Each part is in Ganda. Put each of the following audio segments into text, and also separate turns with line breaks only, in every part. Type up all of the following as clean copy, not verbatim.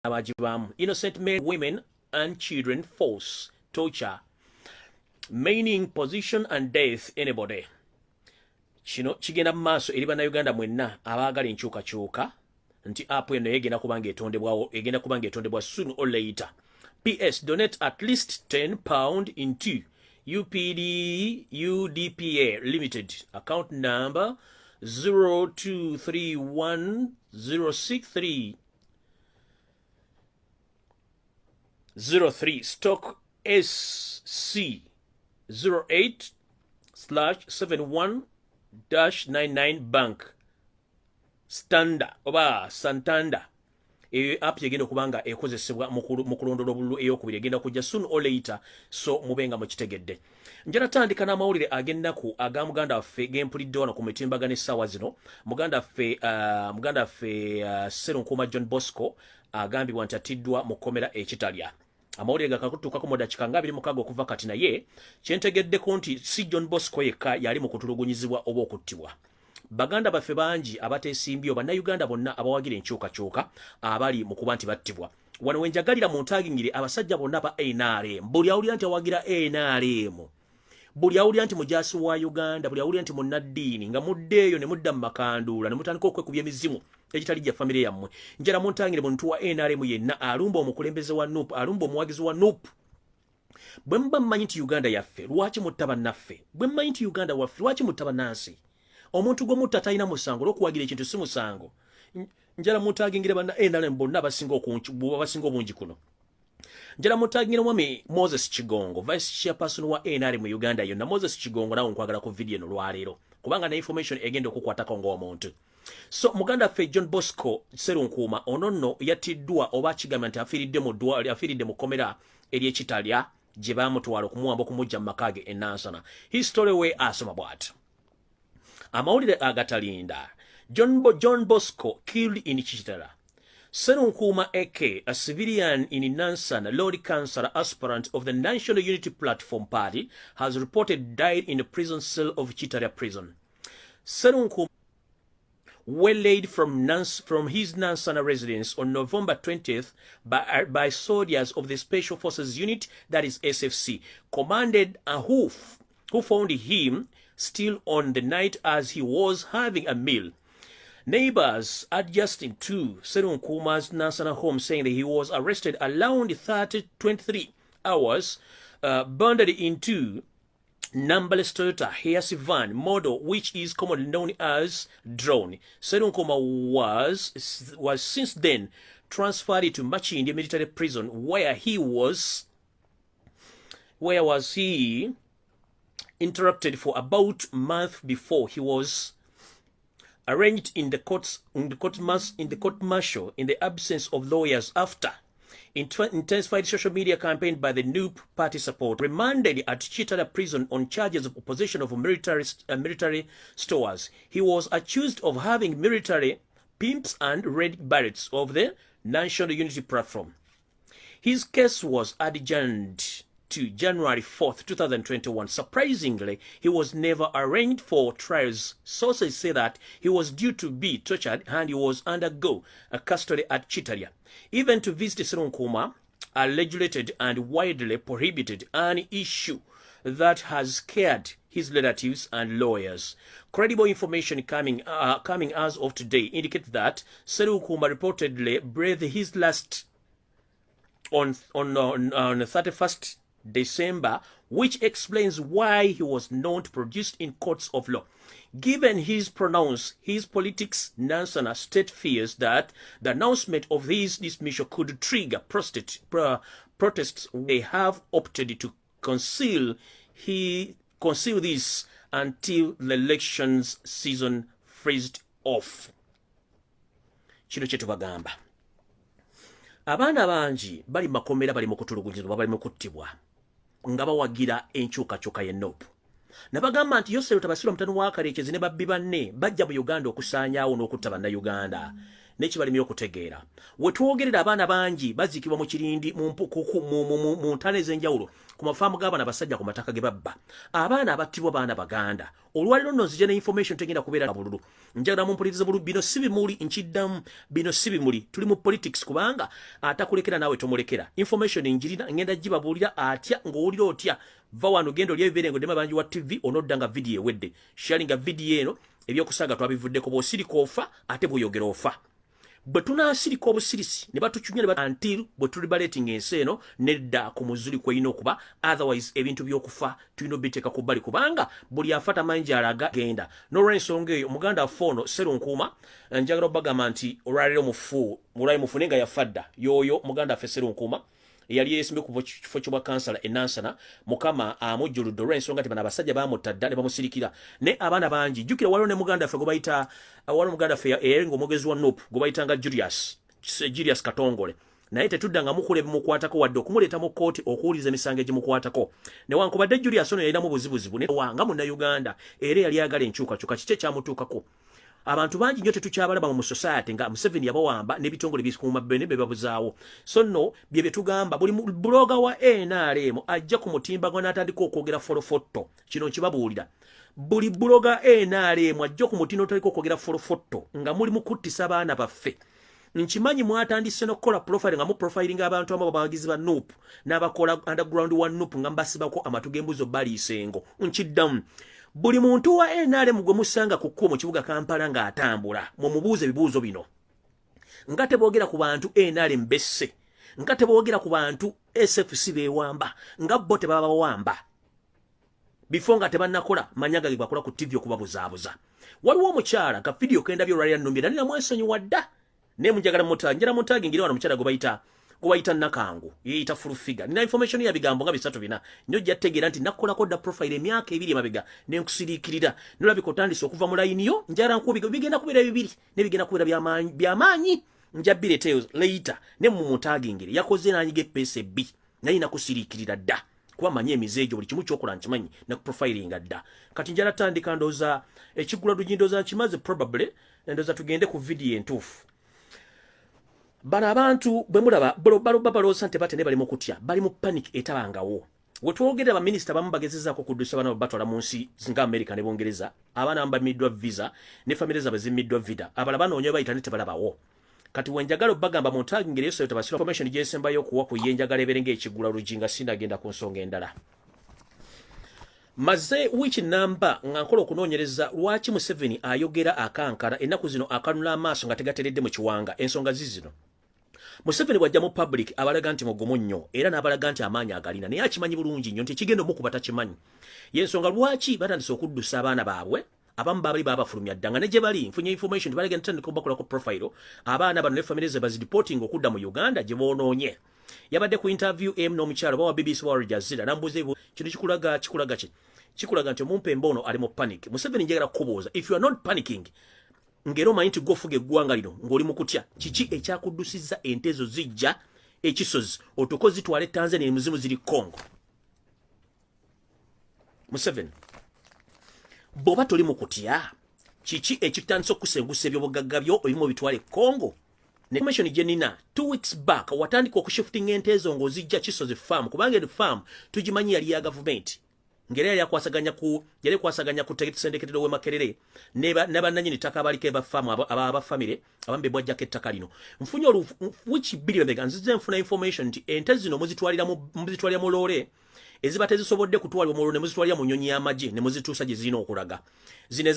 Innocent men, women, and children force, torture, meaning position and death anybody. Kino kigenda mu maaso eri bannayuganda mwenna abaagala enkyukakyuka nti app eno egenda kubanga etondebwa soon or later. PS, donate at least £10 into UPD UDPA Limited account number 0231063003 stock SC 08/71-99 bank Standa oba Santander. App yegenda kubanga ekozesebwa mu kulondola obululu eyokubiri egenda kujja soon or later, so mubenga mukitegedde. Njala tandika n'amawulire agenda ku aga muganda waffe gempulidde wano ku mitimbagano essaawa zino. Muganda waffe Sserunkuma John Bosco agambibwa nti atiddwa mu kkomera ekitalya. Amawulire gakakutuukako mu dakiika nga 26 okuva kati, naye kyentegeddeko nti si John Bosco yekka yali mu kutulugunyizibwa oba okuttibwa. Baganda baffe bangi abateesimbye bannayuganda bonna abawagira enkyukakyuka abali mu kuba nti battibwa. Wano wenjagalira mu ntagingire abasajja bonna ba NRM. Buli awulira nti awagira NRM, buli awulira nti mujaasi wa Uganda, buli awulira nti munnaddiini, nga muddeeyo ne mudda mu makanduula ne mutandika okwekubya emizimu egitali gya famire yammwe. Njala mu ntagingire muntu wa NRM yenna alumba omukulembeze wa NUP, alumba omuwagizi wa NUP. Bwe muba mmanyi nti Uganda yaffe, lwaki mutta bannaffe? Bwe mmanyi nti Uganda waffe, lwaki mutta bannansi? Omuntu gwe mutta talina musango olw'okuwagira ekintu si musango. Njala mutagingire banna NRM bonna basinga obungi kuno. Njala mutagingire mwami Moses Kigongo, Vice Chairperson wa NRM mu Uganda yonna. Moses Kigongo nawe nkwagala ku video eno lwaleero kubanga na information egenda okukwatako ng'omuntu. So muganda ffe John Bosco Sserunkuma ononno yatiddwa oba kigamba nti afiiridde mu kkomera ery'ekitalya gye baamutwala okumuwamba okumujja mu makaage e Nansana. His story we asoma bw'ati. Amawulire agatalinda. John Bosco killed in Chitara. Sserunkuma AK, a civilian in Nansana, Lord Councillor aspirant of the National Unity Platform Party, has reported died in the prison cell of Chitara prison. Sserunkuma waylaid from his Nansana residence on November 20th by soldiers of the Special Forces Unit, that is SFC, commanded who found him still on the night as he was having a meal. Neighbors adjusting to Sserunkuma's Nansana home saying that he was arrested around 23 hours, bundled into numberless Toyota Hiace van model, which is commonly known as drone. Sserunkuma was since then transferred to Machindi military prison, where was he interrupted for about a month before he was arraigned in the court martial in the absence of lawyers after intensified social media campaign by the NUP party support. Remanded at Chitara prison on charges of possession of military stores. He was accused of having military pimps and red berets of the National Unity Platform. His case was adjourned to January 4th, 2021. Surprisingly, he was never arraigned for trials. Sources say that he was due to be tortured and he was undergo a custody at Chitaria. Even to visit Sserunkuma, a legislated and widely prohibited, an issue that has scared his relatives and lawyers. Credible information coming as of today indicates that Sserunkuma reportedly breathed his last on 31st December, which explains why he was not produced in courts of law. Given his pronouns, his politics, Nansana state fears that the announcement of his dismissal could trigger protests. They have opted to conceal this until the elections season phased off. Kino kye tubagamba. Abaana bangi bali makomera bali mu kutulugunyizibwa bali mu kuttibwa nga bawagira enkyukakyuka ye NUP. Nabagamba nti Yosero Tabasira mutano wa Karekezi ne babbi banne bajja mu Uganda okusaanyaawo n'okutta bannayuganda. n'ekibalimi okutegeera we twogerera abaana bangi bazikibwa mu kirindi mu ntana ez'enjawulo ku mafaamu g'abaana basajja ku mataka ge babba abaana abattibwa baana baganda olwaliro nno nzija ne information tegenda kubeera bululu njagala mumpuliriza bululu bino si bimuli nkiddamu bino si bimuli tuli mu politics kubanga atakulekera naawe tomulekera information njirina ngenda gibabuulira atya ng'owulira otya va wano genda olya ebibeerengo ddema bangi wa tv onodda nga vidiyo ewedde sharinga vidiyo eno ebyokusaaga twabivuddeko bw'osirika ofa ate bw'oyogera ofa bwe tunaasirika obusirisi ne batukyunya ne until bwe tulibalating ensi eno nedda ku muzuli kweyina okuba otherwise ebintu by'okufa tulina obiteeka ku bbali kubanga buli afa tamanyi alaga genda n'olw'ensonga eyo muganda waffe ono Serunkuuma njagala obbagamba nti olwaliro mufu mulayi mufu naye nga yafa dda y'oyo muganda waffe Serunkuuma yali yesimbe ku kifo ky'obwa kansala enansana mukama amujjuludde olw'ensonga nti bano abasajja baamutta dda ne bamusirikira ne abaana bangi jjukira waliwo ne muganda waffe gwe bayita waliwo muganda waffe eyali ng'omwogezi wa nup gwe bayitanga Julius Katongole naye tetudda mukula ebimukwatako wadde okumuleeta mu kkooti okuwuliza emisango egimukwatako newankubadde Julius ono yalinamu buzibuzibu wanga munnayuganda era yali ayagala enkyukakyuka kiki ekyamutuukako abantu bangi nnyo tetukyabalaba mu society nga Museveni yabawamba n'ebitongole bikuuma bene be babuzaawo so nno bye bye tugamba buli buloga wa NRM ajja ku mutimbago n'atandika okwogera folofotto kino kibabuulira buli buloga NRM ajja ku mutindo otandika okwogera folofotto nga muli mu kuttisa abaana baffe nkimanyi mwatandise n'okukola profile nga mu profiling abantu abo babagizi ba NUP n'abakola underground wa NUP nga mbasibako amatu g'embuzo baliisengo nkiddamu buli muntu wa NRM gwe musanga ku kkubo mu kibuga Kampala ng'atambula mumubuuze ebibuuzo bino nga teboogera ku bantu NRM besse nga teboogera ku bantu SFC beewamba nga bo tebabawamba bifo nga tebannakola manyaga ge bakola ku TV okubabuzaabuza waliwo omukyala ka video kendabyo olwalira nnumbira nina mwensonyiwa dda ne munjagala njala mutaagi ngiri wano omukyala gwe bayita Nakangu yeeyita full figure nina information ya bigambo nga 3 nnyo jjategeera nti nakolako dda profile emyaka 2 emabega ne nkusiriikirira nolabika otandise okuva mu layini yo njala nkubiga bigenda kubeera 2 ne bigenda kubeera byamaanyi njabireteyo later ne mu mutaagingire yakoze n'anyiga epesa ebbi naye nakusiriikirira dda kuba manyi emizeejo buli kimu kyokola nkimanyi ne profilinga dda kati njala tandika ndooza ekigula lugindooza nkimaze probably ndooza tugende ku video entuufu bano abantu bwe mulaba baloosa nti bate ne bali mu kutya bali mu panic etabangawo we twogera baminisita bamu bagezezaako okuddusa abaana batwala mu nsi nga America ne Bungereza abaana bamiddwa visa ne famire zaabwe zimmiddwa vida abala banoonya bayita ne tebalabawo kati wenjagala obbagamba mu ntaagingeri yesu tabasira information gyesembayo okuwa ku ye njagala ebeere ng'ekigula lujinga sindagenda ku nsonga endala maze wiki namba nga nkola okunoonyereza lwaki Museveni ayogera akankara ennaku zino akanula amaaso nga tegateredde mu kiwanga ensonga zizino Museveni bwajja mu public abalaga nti mugumu nnyo era n'abalaga nti amaanyi agalina naye akimanyi bulungi nnyo nti ekigenda omukuba takimanyi y'ensonga lwaki batandise okuddusa abaana baabwe abamu baabali babafulumya dda nga ne gye bali nfunye information tibalagenda tandika okubakolako profile abaana bano ne famire ze bazireporting okudda mu Uganda gye boonoonye yabadde ku interview n'omukyalo bawa BBC wa Al Jazeera nambuuza kino kikulaga nti omumpa emboono ali mu panic Museveni njagala kukubuuza if you are not panicking ngero omanyi nti gofuga eggwanga lino ng'oli mu kutya kiki ekyakuddusizza ente ezo zijja ekisozi otuko zitwale Tanzania emuzimu ziri Congo Museveni bw'oba toli mu kutya kiki ekitandisa okusengusa ebyobugagga byo ebimu bitwale Congo ne information gye nina 2 weeks back watandika okushifting ente ezo ng'ozijja kisozi farm kubanga eno farm tugimanyi yali ya government ngere yali kwasaganya ku sendeketero we Makerere ne bannanyini ttaka abaliko ebafamu abafamire abambe bwajjako ettaka lino nfunye wiki bbiri bega nzize nfuna information nti ente zino muzitwalira mu loole eziba tezisobodde kutwalibwa mu loole ne muzitwalira mu nnyonyi y'amagye ne muzituusa gye zirina okulaga zino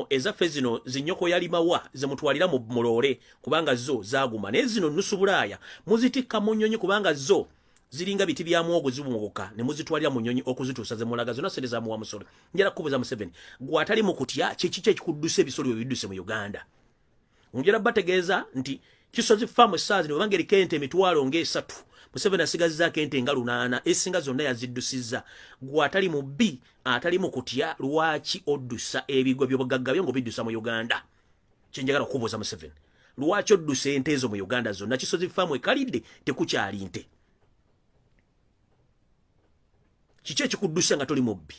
ezaffe zino zinnyoko yalimawa zemutwalira mu loole kubanga zo zaaguma naye zino nusu bulaaya muzitikka mu nnyonyi kubanga zo ziringa biti bya muwogo zibumuka ne muzitwalira mu nnyonyi okuzituusa ze mulaga zonna sente za muwa musolo njala kubuza Museveni gwe atali mu kutya kiki ekikudduse ebisolo ebidduse mu Uganda njala bategeeza nti kisozi farm essaazi ne banga eriko ente emitwalo ng'esatu Museveni asigazzaako ente nga 8 esinga zonna yaziddusizza gwe atali mu bbi atali mu kutya lwaki oddusa ebigwa by'obugagga byo ng'obiddusa mu Uganda kyenjagala okubuuza Museveni lwaki oddusa ente ezo mu Uganda zonna kisozi farm ekalidde tekukyali nte kiki ekikudduse nga toli mubbi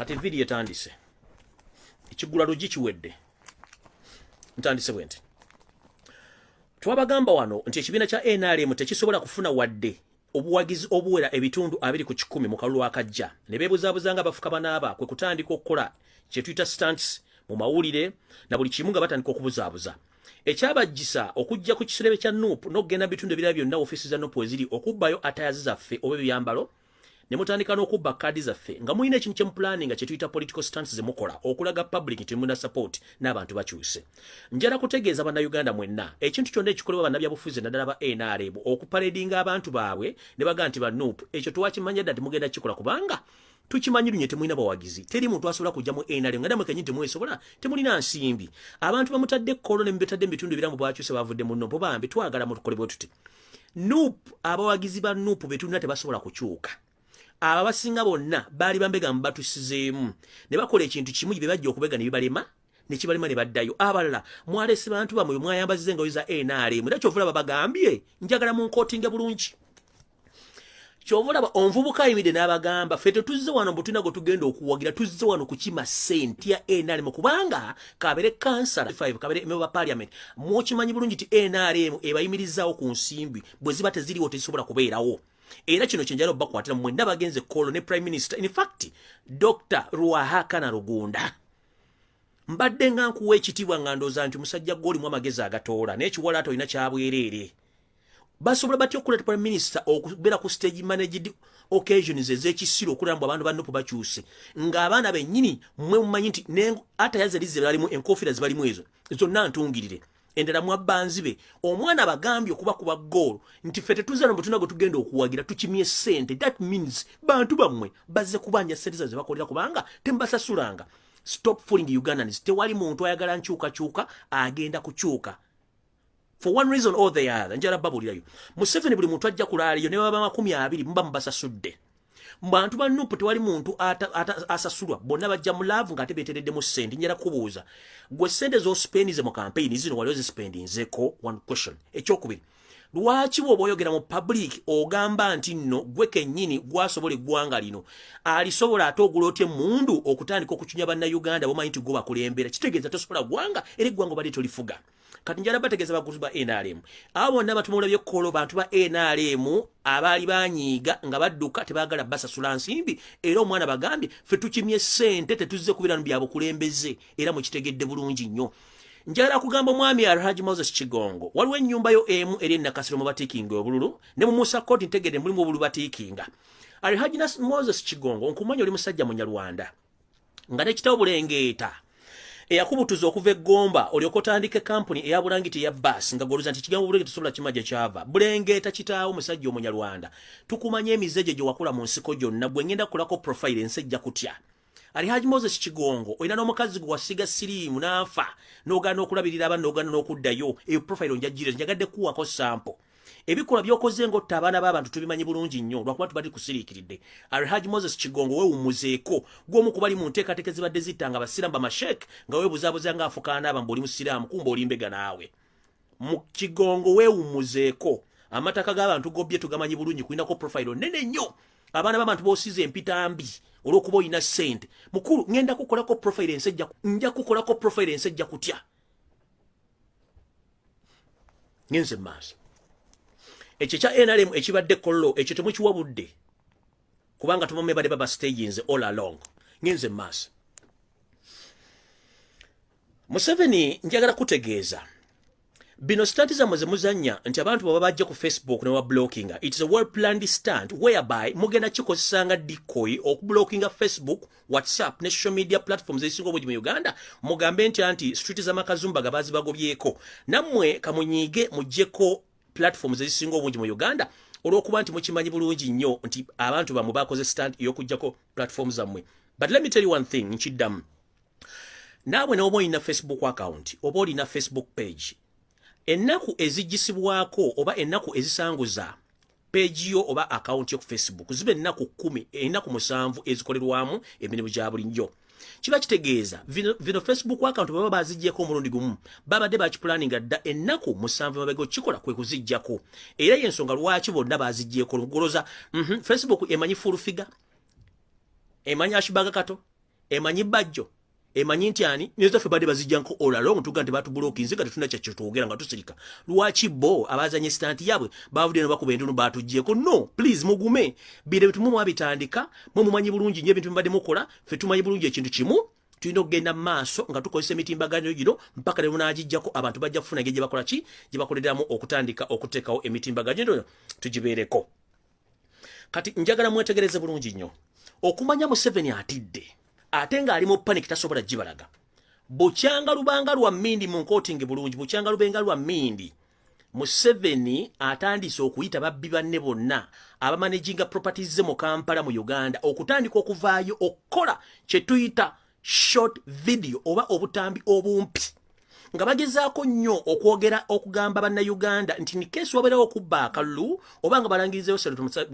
kati video etandise ekigula lugi kiwedde ntandise bwenti twabagamba wano nti ekibiina kya NRM tekisobola kufuna wadde obuwagizi obuwera ebitundu 210 mu kalulu akajja ne beebuzaabuzanga bafuka banaaba kwe kutandika okukola kye tuyita stunts mu mawulire na buli kimu nga batandika okubuzaabuza ekyabajjisa okujja ku kiserebe kya NUP n'okugenda bitundu ebirala byonna ofiisi za NUP weziri okubbayo atayazi zaffe oba ebyambalo ne mutandika n'okubba kaadi zaffe nga mulina ekintu kye mupulaninga kye tuyita political stance ze mukola okulaga public nti muna support n'abantu bakyuse njala kutegeeza bannayuganda mwenna ekintu kyonna ekikolebwa bannabyabufuzi naddala ba NRM okuparedinga abantu baabwe ne baga nti ba NUP ekyo twakimanya dda nti mugenda kikola kubanga tukimanyi lunye temulina bawagizi teri muntu asobola kujja mu NRM nga damwe kenyini temwesobola temulina nsimbi abantu bamutadde kolo ne mbetadde ebitundu biramu bwakyuse bavudde mu NUP bambi twagala mutukole bwe tuti NUP abawagizi ba NUP betulina tebasobola kukyuka aba basinga bonna bali bambega mbatusizeemu ne bakola ekintu kimu bye bajja okubega ne bibalema ne kibalema ne baddayo abalala mwalese bantu bamwe mwayambazize nga oyiza NRM era kyovula babagambye njagala mu nkotinga bulungi kyovula onvubuka ayimide n'abagamba ffe tetuzze wano mbutuna go tugenda okuwagira tuzze wano kukima senti ya NRM kubanga kabere kansala 5 kabere member parliament mwokimanyi bulungi ti NRM ebayimirizaawo ku nsimbi bwe ziba teziriwo tezisobola kubeerawo era kino kyenjala obbakwatira mwenna bagenze kolo ne prime minister in fact Dr. Ruahakana Rugunda mbadde nga nkuwa ekitiibwa nga ndooza nti musajja goli mu amagezi agatoola n'ekiwala ate olina kyabwereere basobola batya okuleeta prime minister okubeera ku stage managed occasions ez'ekisiro okulamba abantu ba NUP bakyuse ng'abaana bennyini mmwe mumanyi nti atayazi erize balimu enkofiira zibalimu ezo zonna ntungirire endala mwabbanzi be omwana bagambye okuba kuba goal nti fete tuzana mutuna go tugenda okuwagira tukimye sente that means bantu bamwe bazze kubanja sente zaze bakolera kubanga tembasasulanga stop fooling Ugandans tewali muntu ayagala nkyuka agenda kukyuka for one reason or the other njala babulirayo Museveni buli muntu ajja kulaaliyo ne baba 20 mba mbasasudde bantu ba NUP tewali muntu asasulwa bonna bajja mu love nga tebeteredde mu sente njala kubuuza gwe sente zo spendize mu campaign zino waliyo zi spendinzeko one question ekyokubiri lwaki bwo boyogera mu public ogamba nti nno gwe kennyini gwasobole gwanga lino alisobola atogulotye mundu okutandika okuchunya banna Uganda bomanyi nti go bakulembera kitegeeza tosobola gwanga eri gwango bali tolifuga kati njala bategeeza bakuzi ba NRM abo naba tumulabye kolo bantu ba NRM abali banyiga nga badduka tebagala basasula nsimbi era omwana bagambye ffe tukimye sente tetuzze kubiranu byabo kulembeze era mu kitegedde bulungi nnyo njala kugamba omwami Alhaji Moses Kigongo waliwo ennyumba yo emu eri nakasiro mu batikinga obululu ne mu Musa Court ntegedde mulimu obululu batikinga Alhaji Moses Kigongo nkumanyi oli musajja munyarwanda nga ne kitabu bulengeeta eyakubutuza okuva eggomba olyokotandike kampuni eya bulangiti ya bus nga goluza nti kigambo bulengeti sobola kimaje kyava bulengeeta kitaawo musajja omunyarwanda tukumanya emizeje gye wakula mu nsiko gyonna gwe ngenda kulako profile ensejja kutya Alhaji Moses Kigongo oyina n'omukazi gwe wasiga siriimu n'afa n'ogaana okulabirira abantu n'ogaana n'okuddayo eyo profile onjagire njagadde kuwako sample ebikola byokoze ng'otta abaana b'abantu tubimanyi bulungi nnyo lwakuba tubadde kusiriikiridde Alhaji Moses Kigongo weewummuzeeko gw'omu kubali mu nteekateeka zibadde zittanga abasiraamu bamashek nga weebuzaabuza nga afukaana aba mbu oli musiraamu kumba oli mbega naawe mu Kigongo weewummuzeeko amataka g'abantu gobye tugamanyi bulungi kulinako profile nene nnyo abaana b'abantu boosize empita mbi olw'okuba olina ssente mukulu ngenda kukolako profile ensejja nja kukolako profile ensejja kutya ngenze maaso ekyo kya NRM ekibadde kollo ekyo temukiwabudde kubanga tubame bade baba stages all along ngenze maaso Museveni njagala kutegeeza bino stunt zamwe zemuzanya nti abantu baba bajja ku Facebook ne wa blockinga it is a well planned stunt whereby mugenda kikozesanga decoy okublockinga Facebook WhatsApp ne social media platforms ezisinga obungi mu Uganda mugambe nti anti street za makazumba gabazi bagobyeko nammwe kamunyige mujjeko platforms ezisinga obungi mu Uganda olw'okuba nti mukimanyi bulungi nnyo nti abantu bamwe bakoze stunt ey'okujjako platforms zammwe but let me tell you one thing nkiddamu naawe n'oba olina Facebook account oba olina Facebook page ennaku ezijjisibwako oba ennaku ezisanguza page yo oba account yo ku Facebook zibe ennaku 10 ennaku 7 ezikolerwamu emirimu gya bulijjo kiba kitegeeza vino Facebook account baba bazijjeko omulundi gumu babadde bakipulaninga dda ennaku 7 mabega kikola kwe kuzijjako era y'ensonga lwaki bonna bazijjeko lugoloza Facebook emanyi full figure emanyi ashbaga kato emanyi bajjo emanyi nti ani nezo ffe bade bazijjanko all along tuga nti batubulooki nze nga tetuna kyakyo twogera nga tusirika lwaki bo abazanye stanti yabwe bavudde no bakuba endunu batuggyeko no please mugume bire bitu mwabitandika mumanyi bulungi nnyo ebintu mbadde mukola ffe tumanyi bulungi ekintu kimu tulina okugenda mu maaso nga tukozesa emitimbagano gino mpaka lero n'agijjako abantu bajja kufuna engeri gye bakola ki gye bakoleramu okutandika okuteekawo emitimbagano gino tugibeereko kati njagala mwetegereze bulungi nnyo okumanya Museveni atidde ate ng'ali mu panic tasobola gibalaga bukyanga lubanga lwa mmindi mu nkotingi bulungi bukyanga lubenga lwa mmindi Museveni atandise okuyita babbi banne bonna abamanaginga properties ze mu Kampala mu Uganda okutandika okuvaayo okukola kye tuyita short video oba obutambi obumpi nga bagezaako nnyo okwogera okugamba bannayuganda nti ni keesi wabeerawo okubba akalulu oba nga balangirizeyo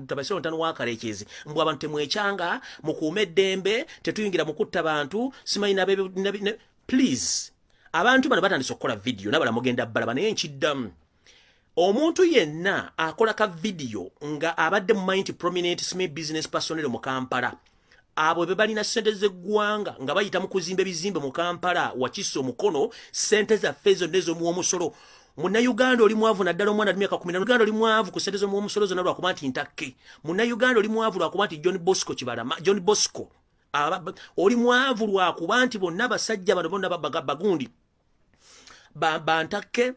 tabasiro ntano wakareekezi mbw abantu temwekyanga mukuume eddembe tetuyingira mu kutta bantu simanyi please abantu bano batandise okukola video nabala mugenda balaba naye nkiddamu omuntu yenna akola ka video nga abadde mu mind prominent small business personnel mu Kampala abo be balina sente z'eggwanga nga bayita mu kuzimba ebizimbe mu Kampala wakiso mukono sente za fezo nezo mu omusolo Munnayuganda oli mwavu naddala omwana wa myaka 10 Uganda oli mwavu ku sente zo mu omusolo zonna lwakuba nti ntakke Munnayuganda oli mwavu lwakuba nti John Bosco oli mwavu lwakuba nti bonna basajja bano bonna bagundi bantakke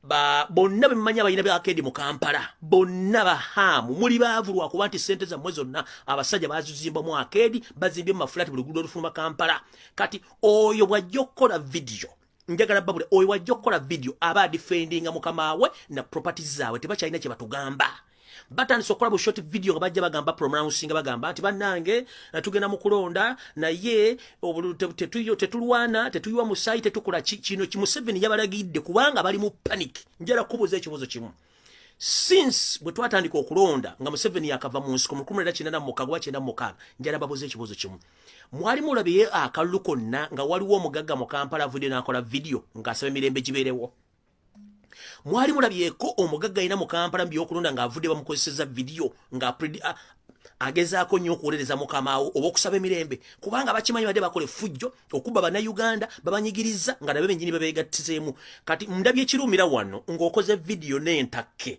bonna bemanya bayina byakedi mu Kampala bonna bahamu muli baavu lwakuba nti sente zammwe zonna abasajja bazizimba mu akedi bazimbye mu mafulati buli luguudo olufuluma Kampala kati oyo bwajja okukola video njagala babule oyo wajja okukola video aba defendinga mukama we na properties zaabwe tebakyalina kye batugamba batandise okukola bu short video nga bajja bagamba pronouncing bagamba nti bannange tugenda mu kulonda naye tetulwana tetuywa mu site tetukola kino Museveni yabalagidde kubanga bali mu panic njala kubuza ekibuzo kimu since bwe twatandika okulonda nga Museveni yakava mu nsiko mu 1996 njala babuza ekibuzo kimu mwali mulabye akalulu konna nga waliwo omugagga mu Kampala avudde n'akola video ng'asaba emirembe gibeerewo mwali mulabyeko omugagga ina mu Kampala mbyokulonda nga avudde bamukozeseza video nga agezaako nnyo okuwolereza mukamaawo oba okusaba emirembe kubanga bakimanyi badde bakole fujjo okuba bannayuganda babanyigiriza nga nabe bennyini babeegattizeemu kati ndabye ekirumira wano ng'okoze video n'entakke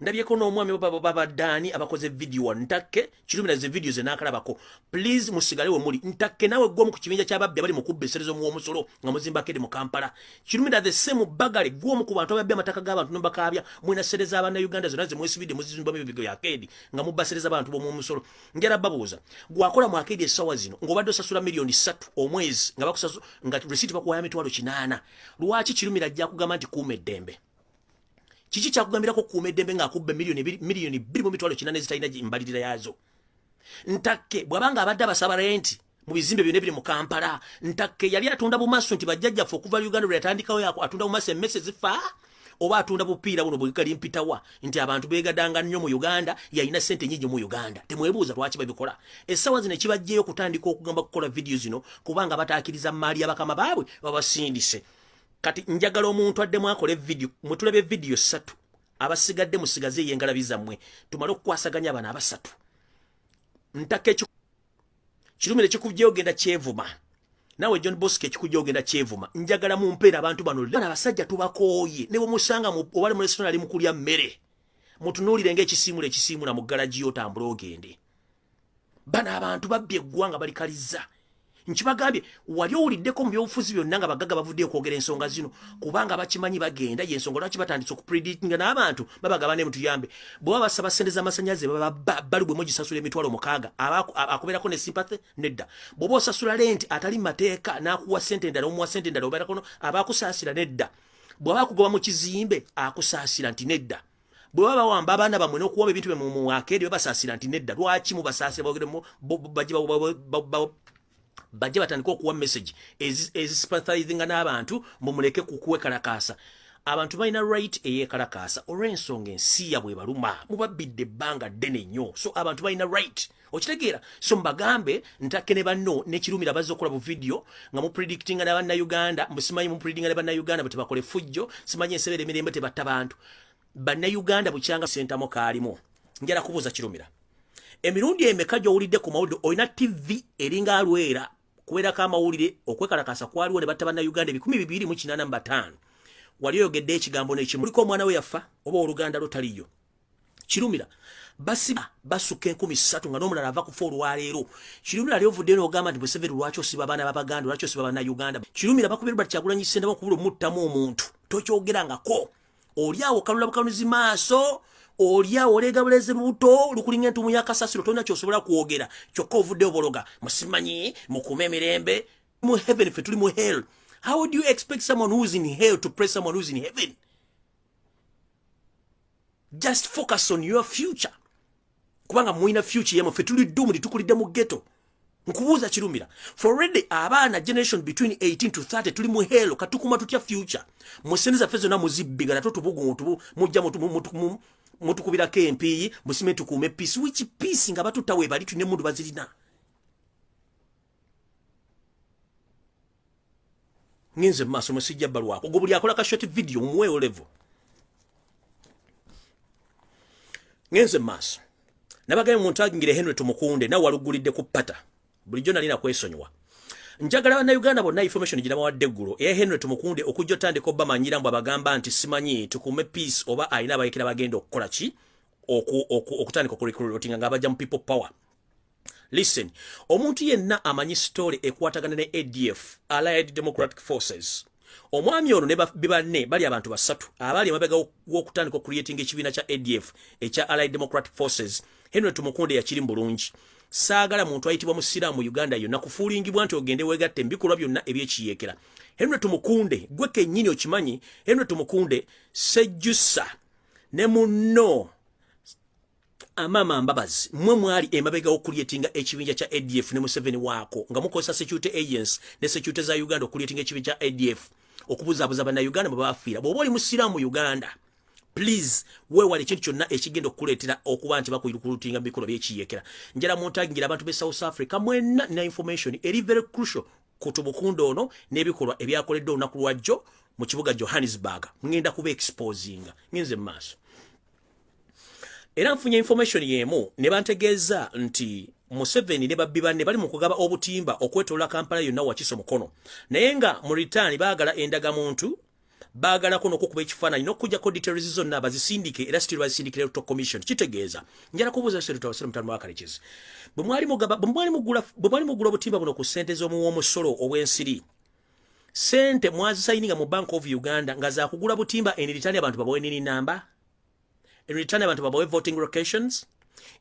ndabyeko n'omwami babaddaani abakoze video wano ntakke kirumira ze video ze n'akalabako please musigale we muli ntakke nawe gwomu ku kibinja ky'ababbi abali mu kubba esserezo mu omusolo nga muzimba kedi mu Kampala kirumira the same bagale gwomu ku bantu ababbi amataka g'abantu n'obakaabya mwina sereza abannayuganda zonna ze mwesibidde muzizimbamu ebigo bya kedi nga mubbasereza abantu b'omu omusolo njala babuuza gwakola mu akedi essaawa zino ng'obadde osasula miliyoni 3 omwezi nga bakusasula nga receipt bakuwaya mitwalo 8 lwaki kirumira ajja kugamba nti kuuma eddembe kiki kyakugambirako kuuma eddembe ng'akubba miliyoni 2.8 zitalina mbalirira yaazo ntakke bw'abanga abadde abasaba renti mu bizimbe byonna ebiri mu Kampala ntakke yali atunda bumaaso nti bajjajjaffe okuva Uganda lwe yatandikawo atunda bumaaso emmese zifa oba atunda bupiira buno bwekali mpitawa nti abantu beegadanga nnyo mu Uganda yalina sente nnyingi mu Uganda temwebuuza lwaki babikola essaawa zino ekibajjeyo okutandika okugamba kukola vidiyo zino kubanga bataakiriza maali y'abakama baabwe babasindise kati njagala omuntu addemu akole video mutulabe video 3 abasigadde musigaze yengalabi zammwe tumale okukwasaganya abana abasatu ntake kirumire kikujja ogenda Kyevuma nawe John Bosco kikujja ogenda Kyevuma njagala mumpeera abantu bano bana basajja tubakooye ne bomusanga obali mu restaurant ali mukulya mmere mutunuulire ng'ekisiimula mu galaji yotambula ogende bana abantu babbye eggwanga balikaliza nkibagambye wali owuliddeko mu byobufuzi byonna nga bagagga bavudde okwogera ensonga zino kubanga bakimanyi bagenda yensonga lwaki batandise okupredictinga n'abantu babagaba ne mutuyambe bwe basaba sente z'amasannyalaze bali bwe mugisasula emitwalo 6 akubeerako ne sympathy nedda bw'oba osasula lenti atali mateeka n'akuwa sente endala omuwa sente endala obeerako abaakusaasira nedda bw'aba akugoba mu kizimbe akusaasira nti nedda bwe baba bawamba abaana bammwe n'okuwaba ebintu bye mu akeedi babasaasira nti nedda lwaki mubasaasira bajja batandika okuwa message ezisympathizing n'abantu mumuleke kuwekalakaasa abantu balina right eyekalakaasa olw'ensonga ensi yabwe baluma mubabbidde ebbanga ddene nnyo so abantu balina right okitegeera so mbagambe ntakke ne banno nekirumira bazze okukola bu video nga mupredictinga n'abannayuganda musimanyi mupredictinga ne bannayuganda bwe tebakole fujjo simanyi ensebera emirembe tebatta bantu bannayuganda bukyanga sentamo kaalimu njala kubuuza kirumira emirundi emeka gy'owulidde ku mawulire olina TV eringa alwera kubeerako amawulire okwekalakasa kwaliwo ne batta bannayuganda 285 wali oyogedde ekigambo n'ekimu muliko omwana we yafa oba oluganda lutaliyo Kirumira basiba basuka 13 nga n'omulala ava kufa olwaleero Kirumira lyovudde n'ogamba nti Museveni lwaki osiba abaana b'Abaganda lwaki osiba bannayuganda Kirumira bakubira bati Kyagulanyi Ssentamu okubula omuttamu omuntu tokyogerangako oliawo kalula bukaluzi maaso oliawo olegabuleze lubuto lukulinga entumu ya kasasiro tolina kyosobola kwogera kyokka ovudde obologa musimanyi mukume emirembe mu heaven fe tuli mu hell. How would you expect someone who's in hell to praise someone who's in heaven? Just focus on your future. Kubanga muina future yemo fe tuli doomed tukulidde mu ghetto. Nkubuuza Kirumira. For already abaana generation between 18 to 30 tuli mu hell katukuma tutya future. Museneza fezo na muzibbiga na totubugu mujja mutukubira KMP musime tukume peace which peace nga batutawe bali tune mundu bazirina. Ngenze maso musijja balwako gobuli akola ka short video mweyo level. Ngenze maso nabagaye muntu agingire Henry Tumukunde na walugulidde ku pata bulijjo nalina kwesonyiwa njagala bana Uganda bonna information gina bawadde ggulo Henry Tumukunde okujja tandika Obama nyirambo abagamba nti simanyi tukume peace oba ayina abayekera bagenda okukola ki okutandika ku recruiting nga abajja mu people power. Listen, omuntu yenna amanyi story ekwatagana ne ADF Allied Democratic Forces. Omwami ono ne bibanne bali abantu basatu abali mabega w'okutandika creating ekibiina kya ADF ekya Allied Democratic Forces. Henry Tumukunde yakiri mbulungi. Saagala muntu ayitibwa musiraamu Uganda yonna kufuulingibwa nti ogende weegatte mbikolwa byonna ebyekiyekera. Henry Tumukunde gwe kennyini okimanyi Henry Tumukunde sejjusa ne munno amama mbabazi mwe mwali emabega okuliyetinga ekibinja kya ADF ne Museveni waako nga mukosa security agents ne security za Uganda okuliyetinga ekibinja kya ADF okubuzabuza bana Uganda bwe bafiira bw'oba oli musiraamu Uganda please we wali kintu kyonna ekigenda okuleetera okuba nti bakuyikulutinga bikolo byekiyekera njala montagingira abantu be South Africa mwenna na information eri very crucial ku Tumukunde ono n'ebikolwa ebyakoledde olunaku lwajjo mu kibuga Johannesburg ngenda kuba exposinga ngenze maaso. Era nfunye information yemu ne bantegeeza nti Museveni ne babbi banne bali mu kugaba obutimba okwetola Kampala yonna wakiso mukono naye nga mu return baagala endaga muntu baagala kono okukuba ekifaananyi n'okujjako details zonna bazisindike era still bazisindikira Electoral Commission kitegeeza njala kubuuza Senator Wasira Mutanu wa Kalekezi bwe mwali mugula obutimba buno ku ssente z'omusolo obw'ensiri sente mwazisayininga mu Bank of Uganda nga za kugula butimba in return abantu babawe nini namba in return abantu babawe voting locations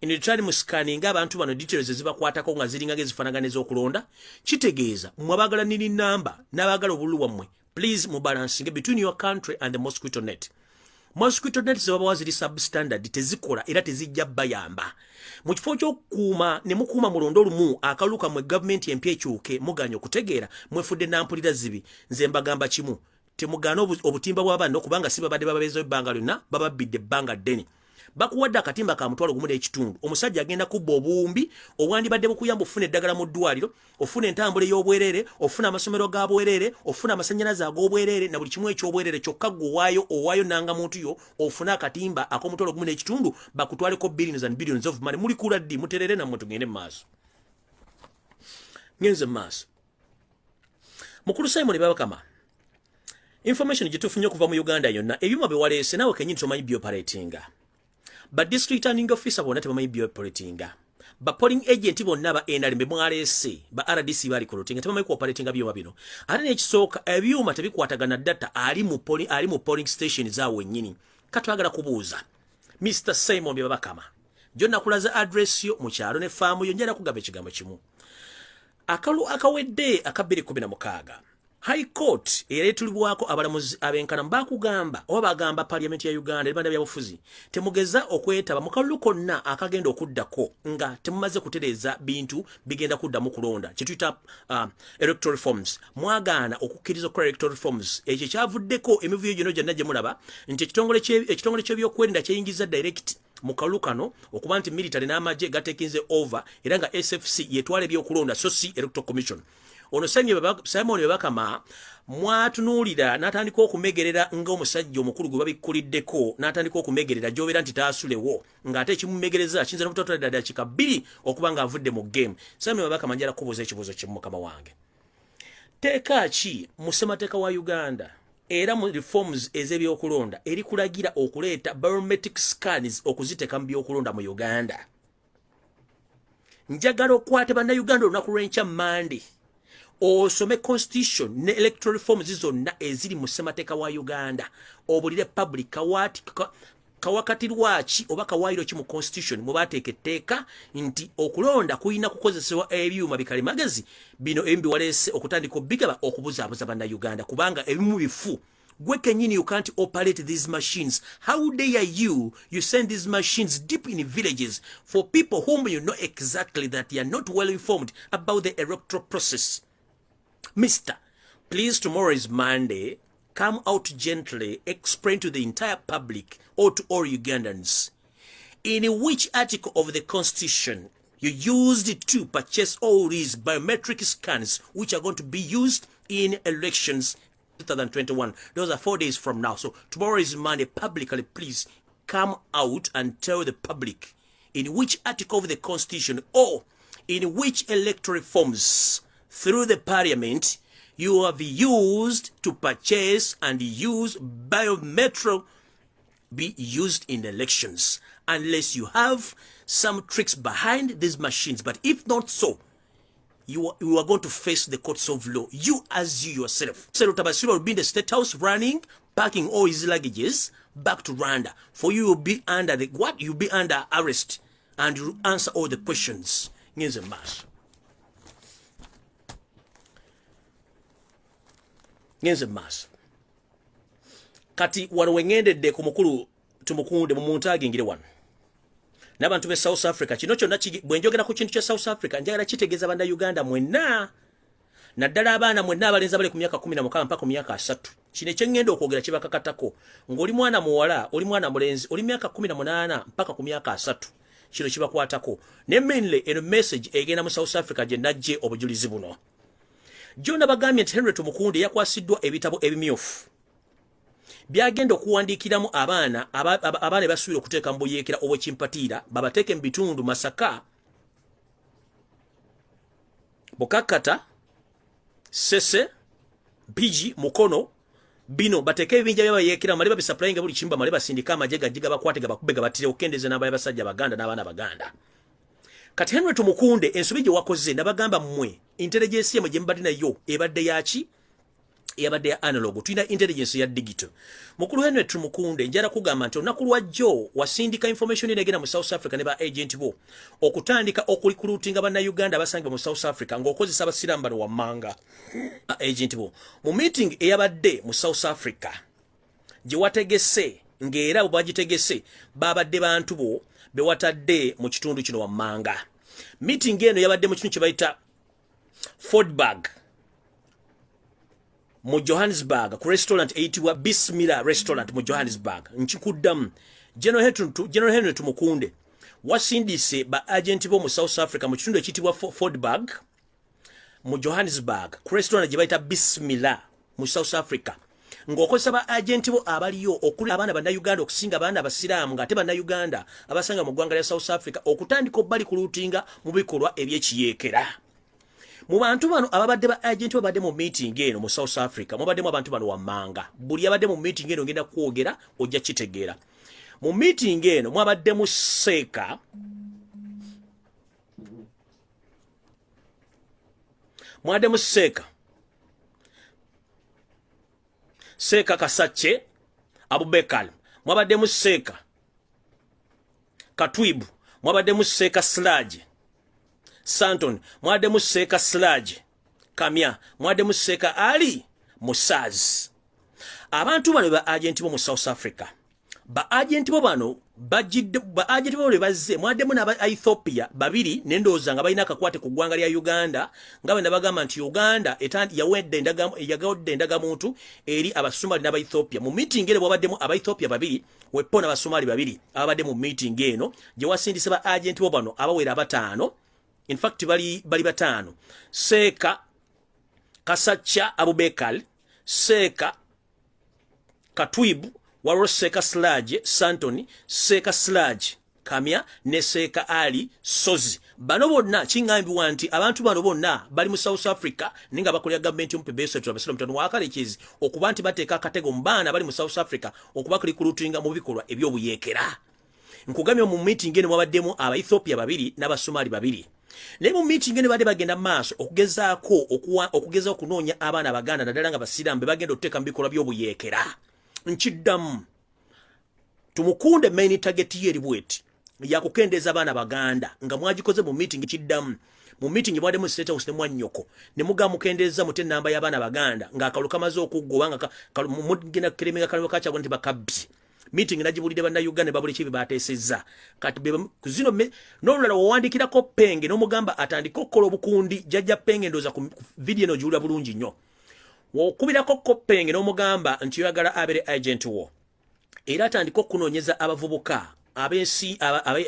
in return muscanning abantu bano details zibakwatako nga ziringa gezifanagane z'okulonda kitegeeza mwabagala nini namba n'abagala obululu wammwe please mubalancing between your country and the mosquito net. Mosquito net zibabawa ziri substandard tezikola era tezijja bayamba mu kifo ky'okukuuma ne mukuuma mulondo olumu akaluka mwe government empya ekyuke muganya okutegeera mwefudde nampulira zibi nze mbagamba kimu temugana obutimba bw'abaana okubanga si babadde bababeezayo ebbanga lyonna bababbidde ebbanga ddene bakuwadde akatimba ka mutwalo gumu n'ekitundu omusajja agenda kubba obuwumbi obwandibadde bukuyamba ofuna eddagala mu ddwaliro ofuna entambula ey'obwerere ofuna amasomero ga bwerere ofuna amasannyalaze ag'obwerere na buli kimu eky'obwerere kyokka gwe owaayo nanga muntu yo ofuna akatimba ak'omutwalo gumu n'ekitundu bakutwaleko billions and billions of money muli kula ddi muterere nammwe tugende mu maaso ngenze mu maaso mukulu Simon Babakama information gitufunye okuva mu Uganda yonna ebyuma bewaleese nawe kenyini tomanyi byoperatinga ba district turning officer bonna tebamanyi byoperatinga ba polling agent bonna ba NRM mwaleese ba RDC bali kolotinga tebamanyi cooperatinga byuma bino ate n'ekisooka ebyuma tebikwatagana data ali mu polling station zaawe nnyini katwagala kubuuza Mr. Simon Babakama jonna kulaza address yo mu kyalo ne faamu yo njala kugaba ekigambo kimu akalu akawedde akabiri 16 High Court eretulibwako abalamuzi abenkana mbakugamba oba bagamba Parliament ya Uganda ebanda byabufuzi temugeza okwetaba mukalulu konna akagenda okuddako nga temumaze kutereza bintu bigenda kudda mu kulonda kituyita electoral reforms mwagaana okukkiriza ku electoral reforms ekyo kyavuddeko emivuyo gino gyonna gye mulaba nti ekitongole ky'ebyokwerinda kyeyingiza direct mukalulu kano okuba nti military n'amagye gatekinze over era nga SFC yetwala ebyokulonda so si electoral commission ono Simon Babakama mwatunulira natandika okumegerera ng'omusajja omukulu gwe babikuliddeko natandika okumegerera gy'obeera nti taasulewo ng'ate ekimumegereza kiyinza n'obutotwala ddala dakika 2 okuba ng'avudde mu game. Simon Babakama njala kubuuza ekibuuzo kimu mukama wange. Teeka ki mu ssemateeka wa Uganda era mu reforms ez'ebyokulonda erikulagira okuleeta biometric scans okuziteeka mu byokulonda mu Uganda? Njagala okwate bannayuganda olunaku lw'enkya Monday osome constitution ne electoral reforms zonna eziri mu ssemateeka wa Uganda obulire public kawakati lwaki oba kawaayiro ki mu constitution mu baateeka etteeka nti okulonda kuyina kukozesebwa ebyuma bikalimagezi bino embiwaleese okutandika obigaba okubuzaabuza bannayuganda kubanga ebimu bifu. Gwe kenyini you can't operate these machines. How dare you send these machines deep in villages for people whom you know exactly that they are not well informed about the electoral process? Mister, please, tomorrow is Monday. Come out gently, explain to the entire public or to all Ugandans in which article of the Constitution you used to purchase all these biometric scans which are going to be used in elections 2021. Those are 4 days from now. So tomorrow is Monday. Publicly, please come out and tell the public in which article of the Constitution or in which electoral forms through the parliament you have used to purchase and use biometric be used in elections, unless you have some tricks behind these machines. But if not so, you are going to face the courts of law. You as you yourself. Senator Tabasiro will be in the State House running, packing all his luggages back to Rwanda. For you will be under the what? You'll be under arrest and you answer all the questions. Ngenze mass. Ngenze mass. Kati wengende ku mukulu tumukunde mu muntu agingire wano. N'abantu be South Africa kino kyonna bwenjogera ku kintu kya South Africa njagala kitegeeza banda Uganda mwenna naddala abaana mwenna abalenzi abali ku myaka 16 mpaka ku myaka 3 kino ekyengenda okwogera kibakakatako ng'oli mwana muwala oli mwana mulenzi oli myaka 18 mpaka ku myaka 3 kino kibakwatako ne mainly eno message egenda mu South Africa gye najje obujulizi buno. Jona bagambye nti Henry Tumukunde yakwasiddwa ebitabo ebimyufu byagenda okuwandiikiramu abaana basuubira okuteeka mu buyeekera obwekimpatiira babateeke mu bitundu Masaka, Bukakata, Sese, Biji, Mukono bino bateeke ebibinja byabayeekera male babisaplayinga buli kimu bamale basindika amagye gajiga bakwate gabakube gabatire okukendeza n'abaana basajja Baganda n'abaana Baganda. Kati Henry Tumukunde ensobi gye wakoze nabagamba mmwe intelligence yemwe gye mbadde nayo ebadde yaki yabadde ya analog tulina intelligence ya digital. Mukulu Henry Tumukunde njala kugamba nti olunaku lwajjo wasindika information inegera mu South Africa ne ba agent bo okutandika okulikulutinga banna Uganda abasangibwa mu South Africa ng'okozesa abasiraamu bano wammanga agent bo mu meeting eyabadde mu South Africa gye wategese ng'era bwe bagitegese babadde bantu bo be watadde mu kitundu kino wammanga. Meeting eno yabadde mu kintu kye bayita Fordburg mu Johannesburg ku restaurant eyitibwa Bismillah restaurant mu Johannesburg. Nkikuddamu General Henry Tumukunde wasindise ba agent bo mu South Africa mu kitundu ekiyitibwa Fordburg mu Johannesburg ku restaurant gye bayita Bismillah mu South Africa ng'okozesa ba agent bo abaliyo okulira abaana banna Uganda okusinga abaana abasiraamu ng'ate banna Uganda abasanga mu ggwanga lya South Africa okutandika obbali ku luutinga mu bikolwa ebyekiyeekera. Mu bantu bano ababadde ba agent babadde mu meeting eno mu South Africa mubaddemu abantu bano wammanga buli abadde mu meeting eno ngenda kwogera ojja kitegeera. Mu meeting eno mwabaddemu Seeka mwaddemu Seeka Kasache Abubekar mwabaddemu Seeka Katwibu mwabaddemu Seeka Slaje Santon mwaddemu Seeka Slaje Kamya mwaddemu Seeka Ali Musaz. Abantu bano ba agent bo mu South Africa ba agent bo bano bajidde ba agent bo bazze mwaddemu n'aba Ethiopia babiri nendoza nga balina akakwate ku ggwanga lya Uganda nga bwe bagamba nti Uganda yagawodde endagamuntu eri abasumali n'aba Ethiopia. Mu meeting eno babaddemu aba Ethiopia babiri wepo n'abasumali babiri abadde mu meeting eno gye wasindise ba agent bo bano abawera 5. In fact bali 5. Seeka Kasacha Abubekal, Seka Katwibu, waliwo Seka Sludge Santoni, Seka Sludge Kamya ne Seka Ali Sozi. Bano bonna kingambiwa nti abantu bano bonna bali mu South Africa ninga bakolya government y'ompebeso tulabasira mutano wakalekizi okuba nti bateeka akatego mu baana bali mu South Africa okuba recruiting mu bikolwa eby'obuyekera. Nkugamya mu meeting eno mwabaddemu aba Ethiopia babiri n'abasomali babiri. Ne mu meeting eno bade bagenda maaso okugezaako okunoonya abaana Abaganda naddala nga basiramu bagenda okuteeka mu bikolwa by'obuyekera. Nkiddamu Tumukunde main target ye libweti yakukendeza abaana Baganda nga mwagikoze mu meeting kiddamu mu meeting bwade mu state house ne Mwanyoko ne muga mukendeza mute namba y'abaana Baganda nga akaluka maze okugobanga mugina kiremega kalwa kacha nti bakabbi meeting najibulide bana Uganda babuli kibi bateseza kati kuzino n'olulala wawandikirako Penge n'omugamba atandika okkola obukundi jajja Penge ndoza ku video no julira bulungi nnyo wokubirako Penge n'omugamba nti yagala abere agent wo era atandika okunoonyeza abavubuka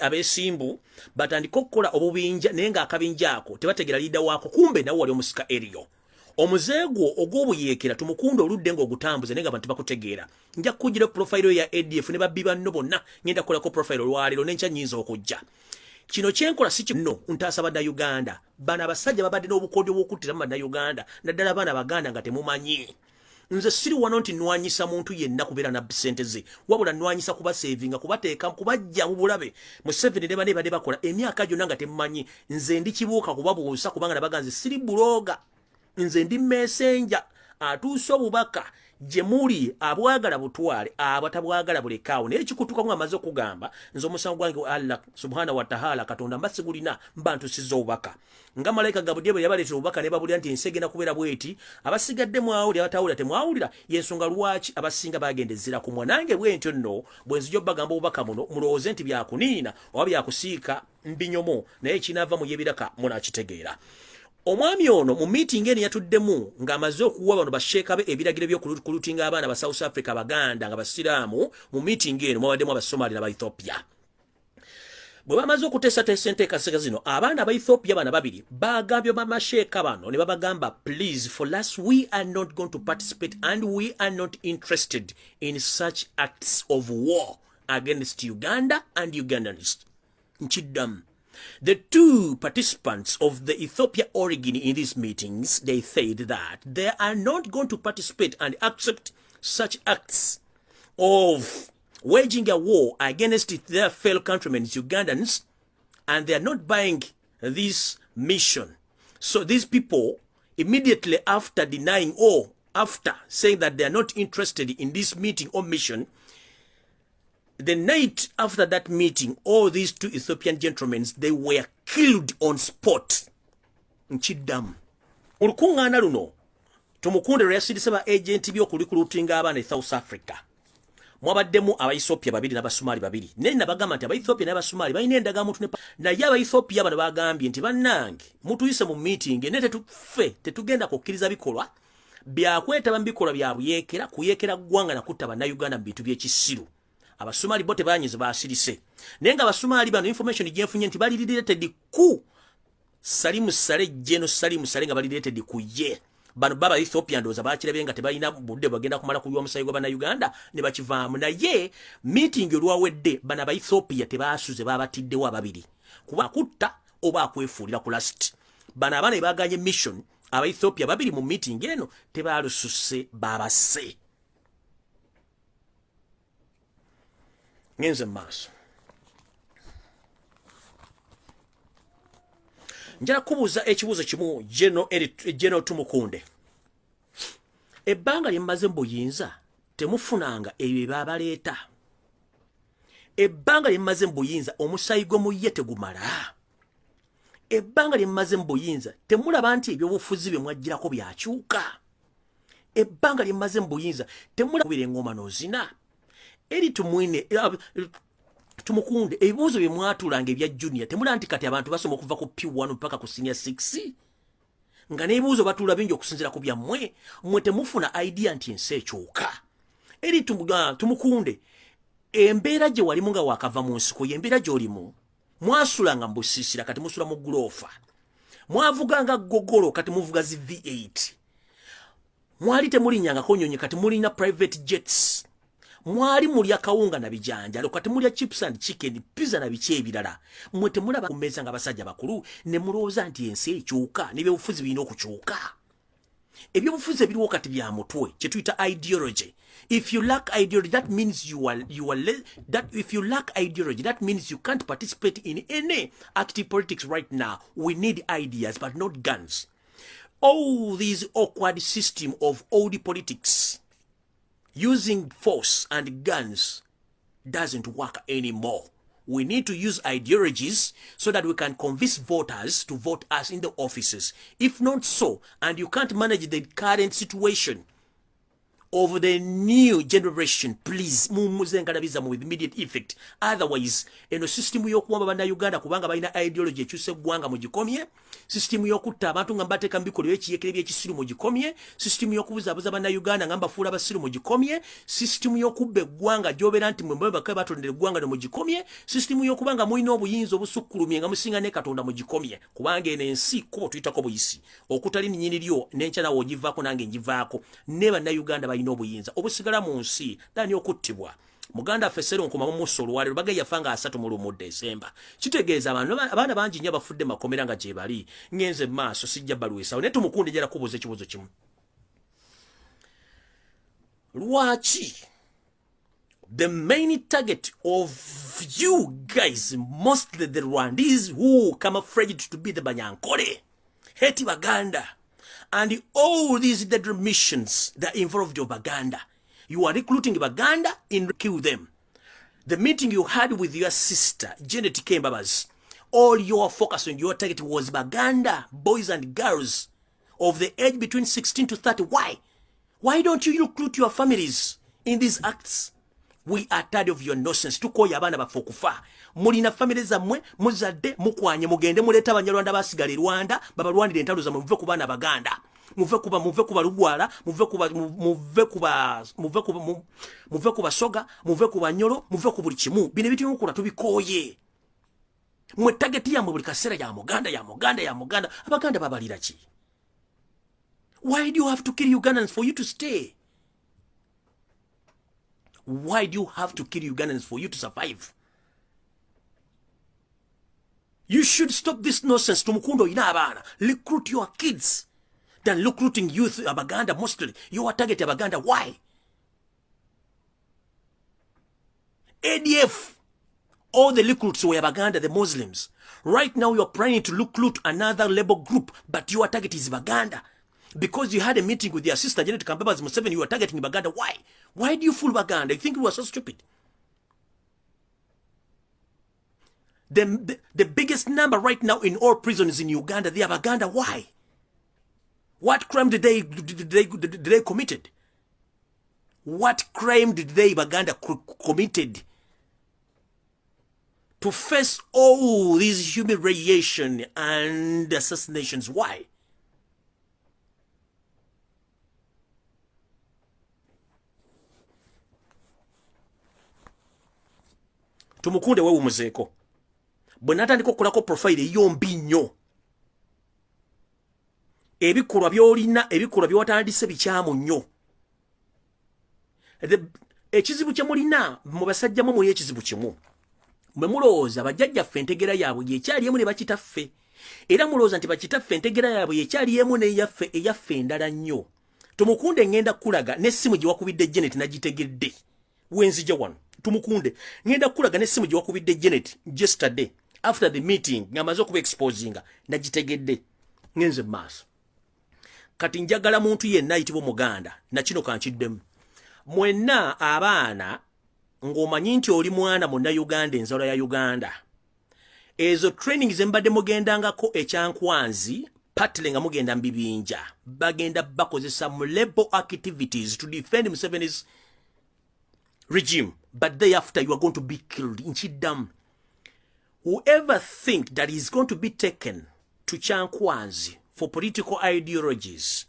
abesimbu batandika okukola obubinja naye nga akabinja ako tebategera liida waako kumbe nawe wali omusika eriyo omuzeegwo ogw'obuyekera Tumukunde oludde ng'ogutambuze naye nga abantu bakutegeera nja kukugira profile ya ADF ne babbi banno bonna ngenda kukolako profile olwaleero n'enkya nnyinza okujja kino kyenkola si kino ntaasa bannayuganda bano abasajja babadde n'obukodyo bw'okuttira mu bannayuganda naddala abaana Baganda nga temumanyi nze siri wano nti nwanyisa muntu yenna kubeera na sente ze wabula nwanyisa kuba savinga kubateeka kubajja mu bulabe mu 7 ne bane bade bakola emyaka gyonna nga temumanyi nze ndi kibuuka kubabuusa kubanga nabaganze siri buloga nze ndi messenger atuusa obubaka gye muli abwagala butwale abatabwagala bulekaawo naye kikutuka mu amaze okugamba nze omusango gwange Allah subhanahu wa ta'ala Katonda mbasigulina mbantusiza obubaka nga malayika Gabriel bwe yabaleetera obubaka ne babulira nti ensi egenda kubeera bweti abasigadde mwawulira abatawulira temwawulira yensonga lwaki abasinga bagendezera ku mwanange bwentyo nno bwe nzijja bagamba obubaka muno mulowooze nti byakuniina oba byakusiika mbinyomo naye kinaava mu yebiraka munakitegeera. Omwami ono mu meeting eni yatuddemu ng'amaze okuwa bano basheeka be ebiragiro by'okulutinga abaana ba South Africa Baganda nga basiraamu mu meeting eno mwabaddemu Abasomali n'aba Ethiopia. Bwe bamaze okuteesateesa enteekateeka zino abaana ba Ethiopia bana babiri bagambye bamasheeka bano ne babagamba please for us we are not going to participate and we are not interested in such acts of war against Uganda and Ugandans. Nkiddamu. The two participants of the Ethiopia origin in these meetings, they said that they are not going to participate and accept such acts of waging a war against their fellow countrymen, Ugandans, and they are not buying this mission. So these people, immediately after denying or after saying that they are not interested in this meeting or mission, the night after that meeting, all these two Ethiopian gentlemen, they were killed on spot. Nkiddamu. Olukungaana luno, Tumukunde lwe yasindise ba agenti by'okulikulutinga abaana South Africa. Mwabaddemu aba Ethiopia babiri n'Abasomali babiri. Naye nabagamba nti aba Ethiopia n'Abasomali balina endagamuntu ne naye aba Ethiopia bano bagambye nti bannange mutuyise mu meeting ne tetugenda kukkiriza bikolwa byakwetaba mu bikolwa bya buyeekera kuyeekera ggwanga na kutta bannayuganda mu bintu by'ekisiru. Abasomali bote banyize basirise naye nga Abasomali bano information gyenfunye nti bali related ku Salimu Sale Jeno Salimu Sale nga bali related ku ye bano baba Ethiopia ndoza bakirabe nga tebalina budde bagenda kumala kuliwa musayigo bana Uganda ne bakivaamu naye meeting olwawedde bana ba Ethiopia tebasuze babatidde wa babiri kuba kutta oba akwefuulira ku last bana abana baganye mission aba Ethiopia babiri mu meeting eno tebalususe babase. Ngenze maaso njala kubuuza ekibuuzo kimu General Tumukunde ebbanga lyemmaze mbuyinza temufunanga ebyo babaleeta ebbanga lyemmaze mbuyinza omusayigo muye tegumala ebbanga lyemmaze mbuyinza temulaba nti ebyobufuzi bye mwajjirako byakyuka ebbanga lyemmaze mbuyinza temulabira engoma n'ozina eri tumwine Tumukunde ebibuuzo bye mwatulanga ebya junior temula nti kati abantu basoma okuva ku P1 mpaka ku senior 6 nga n'ebibuuzo batula bingi okusinzira ku byammwe mwe temufuna idea nti ensi ekyuka eri Tumukunde embeera gye walimu nga wakava mu nsiko y'embeera gy'olimu mwasulanga mbusisira kati musula mu gulofa mwavuganga gogolo kati muvuga zi V8 mwali temulinyangako nnyonyi kati mulina private jets. Mwali mulya kawunga na bijanjalo kati mulya chips and chicken, pizza na biki ebirala. Mwe temulaba kumeza nga basajja bakulu ne mulowooza nti ensi ekyuka n'ebyobufuzi birina okukyuka. Ebyobufuzi ebiriwo kati bya mutwe kye tuyita ideology. If you lack ideology, that means if you lack ideology, that means you can't participate in any active politics right now. We need ideas, but not guns. All these awkward system of old politics using force and guns doesn't work anymore. We need to use ideologies so that we can convince voters to vote us in the offices. If not so, and you can't manage the current situation of the new generation, please mumuzengalabiza with immediate effect. Otherwise, eno system yokuwamba banda Uganda kubanga balina ideology ekyuse gwanga mugikomye, system yokutta abantu nga mbateeka mbikolo ekiyekere by'ekisiru mugikomye, system yokubuzabuza banda Uganda nga mbafuula basiru mugikomye, system yokubba eggwanga gyobera nti mwe bakabe batondera eggwanga ne mugikomye, system yokubanga mulina obuyinza obusukkulumye nga musinga ne Katonda mugikomye, kubanga eno ensi kubo tuyitako buyisi okutali nnyiniryo n'enkya nawo ogivaako nange ngivaako ne banda Uganda balina obuyinza obusigala mu nsi dani okuttibwa. Muganda Fesero nkoma muso olwaliro bagaya fanga 3 mu December. Kitegeeza abaana bangi nnyo bafudde makomera nga gye bali. Ngenze maaso sijja baluwesa. Ne tumukunde jala kubuza ekibuzo kimu. Lwaki the main target of you guys, mostly the Rwandese who camouflaged to be the Banyankole, hate Baganda, and all these dead missions that involved your Baganda. You are recruiting Baganda in kill them. The meeting you had with your sister, Janet Kembabas, all your focus on your target was Baganda, boys and girls of the age between 16 to 30. Why? Why don't you recruit your families in these acts? We are tired of your nonsense. Tukoya abana bafokufa. Mulina families zamwe, muzadde, mukwanye, mugende, muleta Abanyarwanda basigale Rwanda, baba Rwanda entalo zamwe muve ku bana Baganda. Muve kuba Lugwala, muve kuba Soga, muve kuba Nyolo, muve ku buli kimu. Bino ebintu mukola tubikoye. Mwe target ya buli kaseera ya Muganda. Abaganda babalira ki? Why do you have to kill Ugandans for you to stay? Why do you have to kill Ugandans for you to survive? You should stop this nonsense. Tumukundo ina abana. Recruit your kids than recruiting youth Abaganda mostly. You are targeting Abaganda. Why? ADF. All the recruits were Abaganda, the Muslims. Right now you are planning to recruit another labor group, but your target is Baganda. Because you had a meeting with your sister Janet Kambabas Museveni, you are targeting Baganda. Why? Why do you fool Baganda? You think you are so stupid? The biggest number right now in all prisons in Uganda, they are Baganda. Why? What crime did they committed? What crime did they Baganda committed to face all these humiliation and assassinations? Why? Tumukunde wewe muzeeko. Bwe natandika okukolako profile eyombi nnyo. Ebikolwa by'olina, ebikolwa by'watandise bikyamu nnyo. Ekizibu kye mulina mu basajja mu muli ekizibu kimu. Mwe mulowooza bajjajjaffe entegera yaabwe yekyali emu ne bakitaffe. Era mulowooza nti bakitaffe entegera yaabwe yekyali emu eyaffe endala nnyo. Tumukunde ngenda kulaga n'essimu gye wakubidde Janet nagitegedde. Wenzija wano. Tumukunde ngenda kulaga n'essimu gye wakubidde Janet yesterday after the meeting ngamaze okuba exposinga nagitegedde ngenze maaso. Kati njagala muntu yenna ayitibwa Muganda na kino kankiddemu. Mwenna abaana ng'omanyi nti oli mwana munna Uganda enzalo ya Uganda. Ezo training ze mbadde mugendangako ekyankwanzi partly nga mugenda mbibinja. Bagenda bakozesa mu label activities to defend Museveni's regime. But thereafter you are going to be killed in Chidam. Whoever think that is going to be taken to Chankwanzi for political ideologies,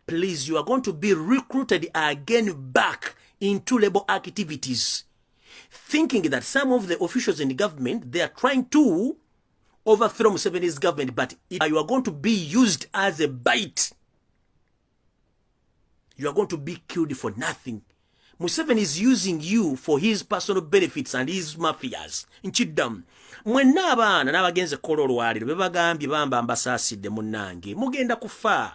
please, you are going to be recruited again back into labor activities, thinking that some of the officials in the government, they are trying to overthrow Museveni's government, but you are going to be used as a bait. you are going to be killed for nothing. Museveni is using you for his personal benefits and his mafias. Nchidam. Mwenna abaana n'abagenze kola olwaliro bebagambye bamba ambasaasidde munnange mugenda kufa.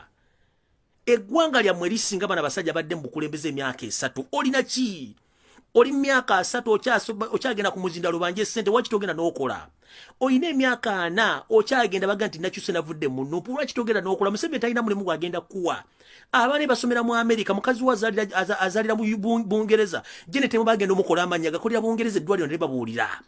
Eggwanga lyammwe lisinga bana basajja badde mu bukulembeze emyaka 3. Olina ki? Oli myaka 3 okyagenda ku muzinda lubanje sente waki togenda n'okola. Oyina emyaka 4 okyagenda baga nti nakyuse navudde mu nnupu lwaki togenda n'okola. Museveni talina mulimu gwagenda kuwa. Abaana basomera mu America mukazi wa azalira mu Bungereza jene temu bagenda omukola amanya gakolera Bungereza eddwaliro ne babuulira.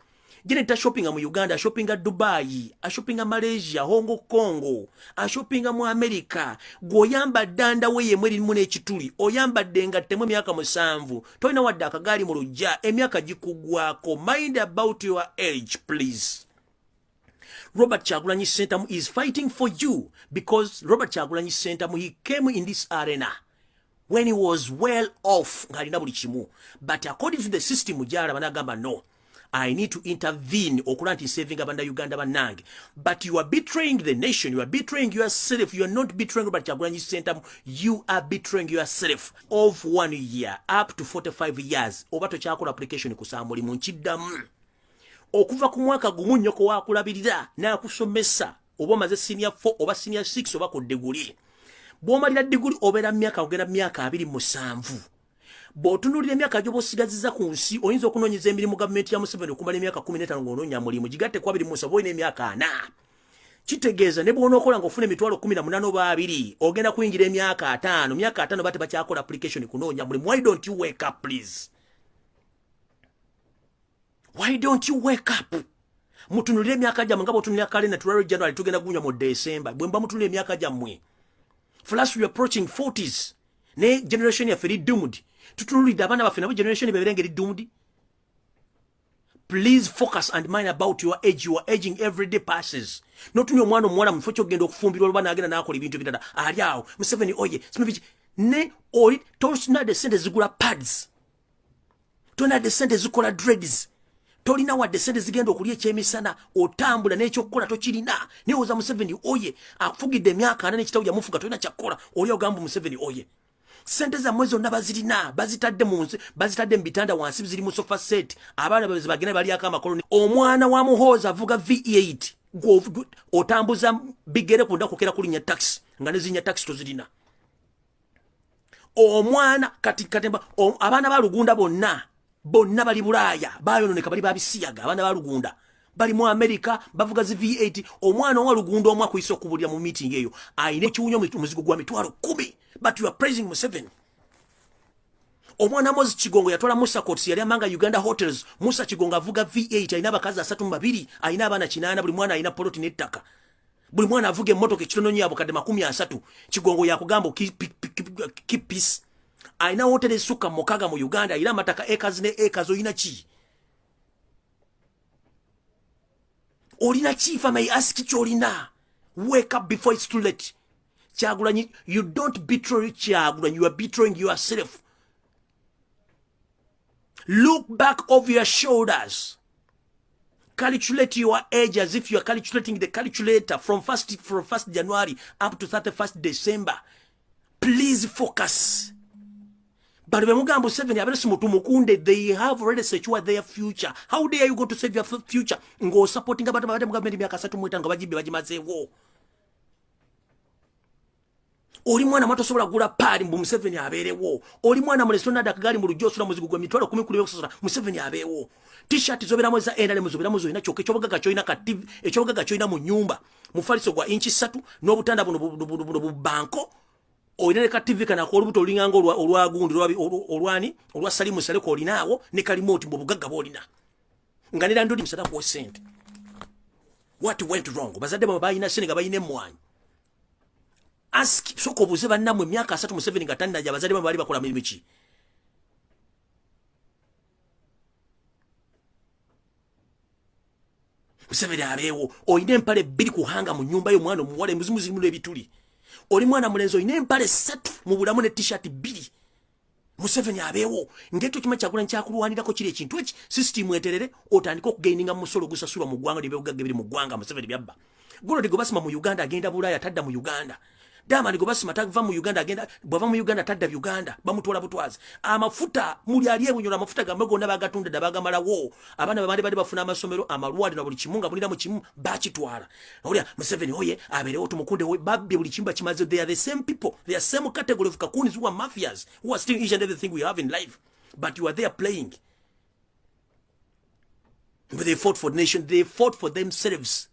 Jene ta shoppinga mu Uganda, shoppinga Dubai, shoppinga Malaysia, Hong Kong, shoppinga mu America. Goyamba danda we yemwe mu n'ekituli. Oyamba denga temu myaka 7. Toyina wadde akagali mu lujja emyaka gikugwako. Mind about your age, please. Robert Kyagulanyi Ssentamu is fighting for you because Robert Kyagulanyi Ssentamu, he came in this arena when he was well off. But according to the system, no, I need to intervene okulanti saving abanda Uganda banange. But you are betraying the nation, you are betraying yourself. You are not betraying Robert Kyagulanyi Ssentamu, you are betraying yourself. Of 1 year up to 45 years oba tokyakola application kusambuli munchiddamu. Okuva ku mwaka gumu nnyoko wakulabirira n'akusomesa oba omaze senior 4 oba senior 6 oba ku degree. Bw'omalira degree obeera myaka ogenda myaka 27. Bw'otunuulira emyaka gy'obosigaziza ku nsi oyinza okunoonyeza emirimu gavumenti ya Museveni okumala emyaka 15 ng'onoonya mulimu gigatte ku 27 oyina emyaka 4. Kitegeeza ne bw'onookola ng'ofuna emitwalo 18 oba 2 ogenda kuyingira emyaka 5. Myaka 5 bate bakyakola application kunoonya mulimu. Why don't you wake up, please? Why don't you wake up? Mutunulire emyaka jammwe nga bw'otunulira kalenda tulwaliro January tugenda kunywa mu December. Bwe mba mutunulira emyaka jammwe. For us we are approaching 40s. Ne generation yaffe eri doomed. Tutunulidde abaana baffe nabo generation bebeera ngeri doomed. Please focus and mind about your age. You are aging every day passes. Notunye omwana omuwala mu kifo ky'ogenda okufumbirwa olwa n'agenda n'akola ebintu ebirala. Ali awo Museveni oye simabiki ne oli tosina de sente zigula pads. Tona de sente zikola dreads. Tolina wadde sente zigenda okulya ekyemisana otambula n'ekyokukola tokirina. Newoza Museveni oye afugidde emyaka 4 n'ekitabu ya mufuga tolina kyakola oli ogamba Museveni oye. Sente za mwezi onna bazirina bazitadde mu bitanda wansi ziri mu sofa set. Abaana babe bagenda bali akamakolo. Omwana wa muhooza avuga V8 otambuza bigere kunda kokera kulinya taxi nga nezinya taxi tozirina. Omwana katemba abaana balugunda bonna bali Bulaaya bayononeka bali babisiyaga. Abaana balugunda bali mu America bavuga zi V8. Omwana wa lugunda omwa kuyisa okubulira mu meeting eyo ayine ekiwunyo muzigo gwa mitwalo 10. But you are praising Museveni. Omwana Mozi Kigongo yatwala Musa Coats yali amanga Uganda hotels. Musa Kigongo avuga V8 ayina abakazi 32 ayina abaana 8 buli mwana ayina poloti n'ettaka. Buli mwana avuga emmotoka ekitononyi abukadde 30. Kigongo yakugamba keep peace. Ayina hotel esukka mukaga mu Uganda ayina amataka acres ne acres oyina ki? Olina ki if I may ask you olina? Wake up before it's too late. Kyagulanyi, you don't betray Kyagulanyi, you are betraying yourself. Look back over your shoulders. Calculate your age as if you are calculating the calculator from 1st January up to 31st December. Please focus. But when Mugambo 7 Mukunde, they have already secured their future. How dare you go to save your future? Go supporting about government Yakasatu Mutanga Bajimazewo. Oli mwana mato sobola gula pali mbu Museveni abeerewo. Oli mwana mulesona dakagali mu lujosula muzigu gwa mitwalo 10 kuli yokusasula Museveni abeewo. T-shirt zobera mweza endale muzobera muzo ina choke chobaga choina ka TV echobaga choina mu nyumba. Mufaliso gwa inchi 3 n'obutanda buno banko. Oyine ka TV kana ko olubuto olinganga olwagundi olwani olwa Salimu Saleko olinawo ne kalimoti mu bugagga bolina. Nganira ndodi msada ko sente. What went wrong? Bazadde babayina senega bayine mwanyi. Ask soko buze bannamwe myaka 3 Museveni gatanda ja bazali bali bakola mirimu ki. Museveni abeewo oyine empale 2 kuhanga mu nyumba yo mwana omuwale muzimuzi mu ebituli. Oli mwana mulenzo oyine empale 3 mu bulamu ne t-shirt 2. Museveni abeewo ngeto kima Kyagulanyi kyakulwanirako kiri ekintu eki system eterere otandika okugaininga musolo gusasulwa mu gwanga libyo gagge biri mu gwanga Museveni byabba. Guno digo basima mu Uganda agenda Bulaaya tadda mu Uganda. Diamond go basima tava mu Uganda agenda bwava mu Uganda tadda Uganda bamutwala butwazi amafuta muli aliye bunyola amafuta gamwe gonna bagatunda dabagamala wo abana babandi bali bafuna amasomero amalwadi na buli kimunga bulira mu kimu bakitwala olya Museveni oye aberewo tumukunde we babbe buli kimba kimaze. They are the same people, they are same category of kakunis who are mafias who are stealing each and everything we have in life, but you are there playing. But they fought for the nation, they fought for themselves.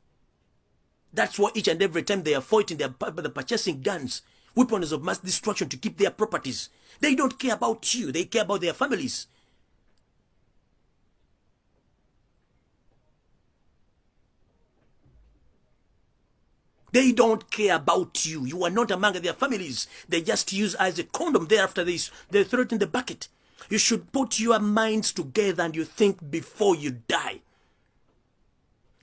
That's why each and every time they are fighting, they are purchasing guns, weapons of mass destruction to keep their properties. They don't care about you, they care about their families. They don't care about you. You are not among their families. They just use as a condom. Thereafter, they throw it in the bucket. You should put your minds together and you think before you die.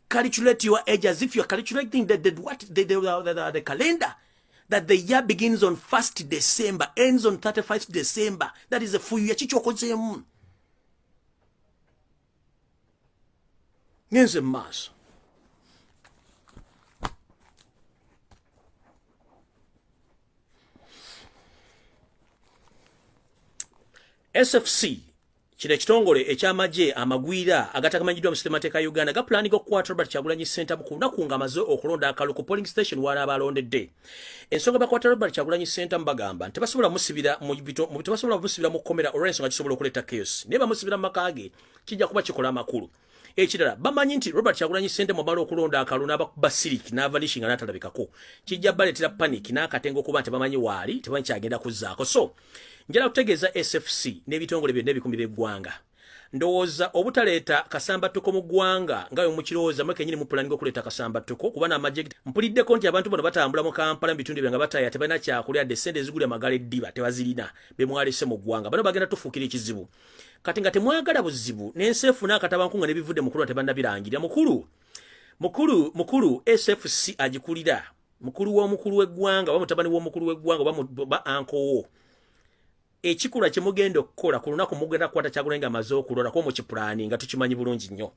Calculate your age as if you are calculating the calendar. That the year begins on 1st December, ends on 31st December. That is a full year. Ngenze mass. SFC kile kitongole ekyamaje amagwira agatakamanyidwa mu sistemateeka ya Uganda ga planning okukwata Robert Kyagulanyi Center mu kunakunga amaze okulonda akalu ku polling station wala abalondedde. Ensonga bakwata Robert Kyagulanyi Center mbagamba tebasobola musibira mu komera olw'ensonga kisobola okuleeta chaos. Ne bamusibira mu makage kijja kuba kikola amakulu. Ekirala bamanyi nti Robert Kyagulanyi Center mu balo okulonda akalu n'abakuba sirik n'avalishinga n'atalabikako kijja baletera panic n'akatengo kuba tebamanyi waali tebamanyi kyagenda kuzzaako. So njala kutegeeza SFC n'ebitongole byonna ebikumi by'eggwanga ndowooza obutaleeta kasambattuko mu ggwanga nga bwe mukirowooza mwe kennyini mu pulaninga okuleeta kasambattuko kuba n'amagye mpuliddeko nti abantu bano batambula mu Kampala mu bitundu bye nga bataaya tebalina kyakulya de ssente ezigula amagala eddiba tebazirina be mwalese mu ggwanga bano bagenda tufuukira ekizibu kati nga temwagala buzibu n'enseefu n'akatabankunga n'ebivudde mukulu tebannabirangirira mukulu SFC agikulira mukulu w'omukulu w'eggwanga oba mutabani w'omukulu w'eggwanga oba ankowo ekikula kyemugenda okukola ku lunaku mugenda kukwata Kyagulanyi amaze okulonda ko mu kipulaani nga tukimanyi bulungi nnyo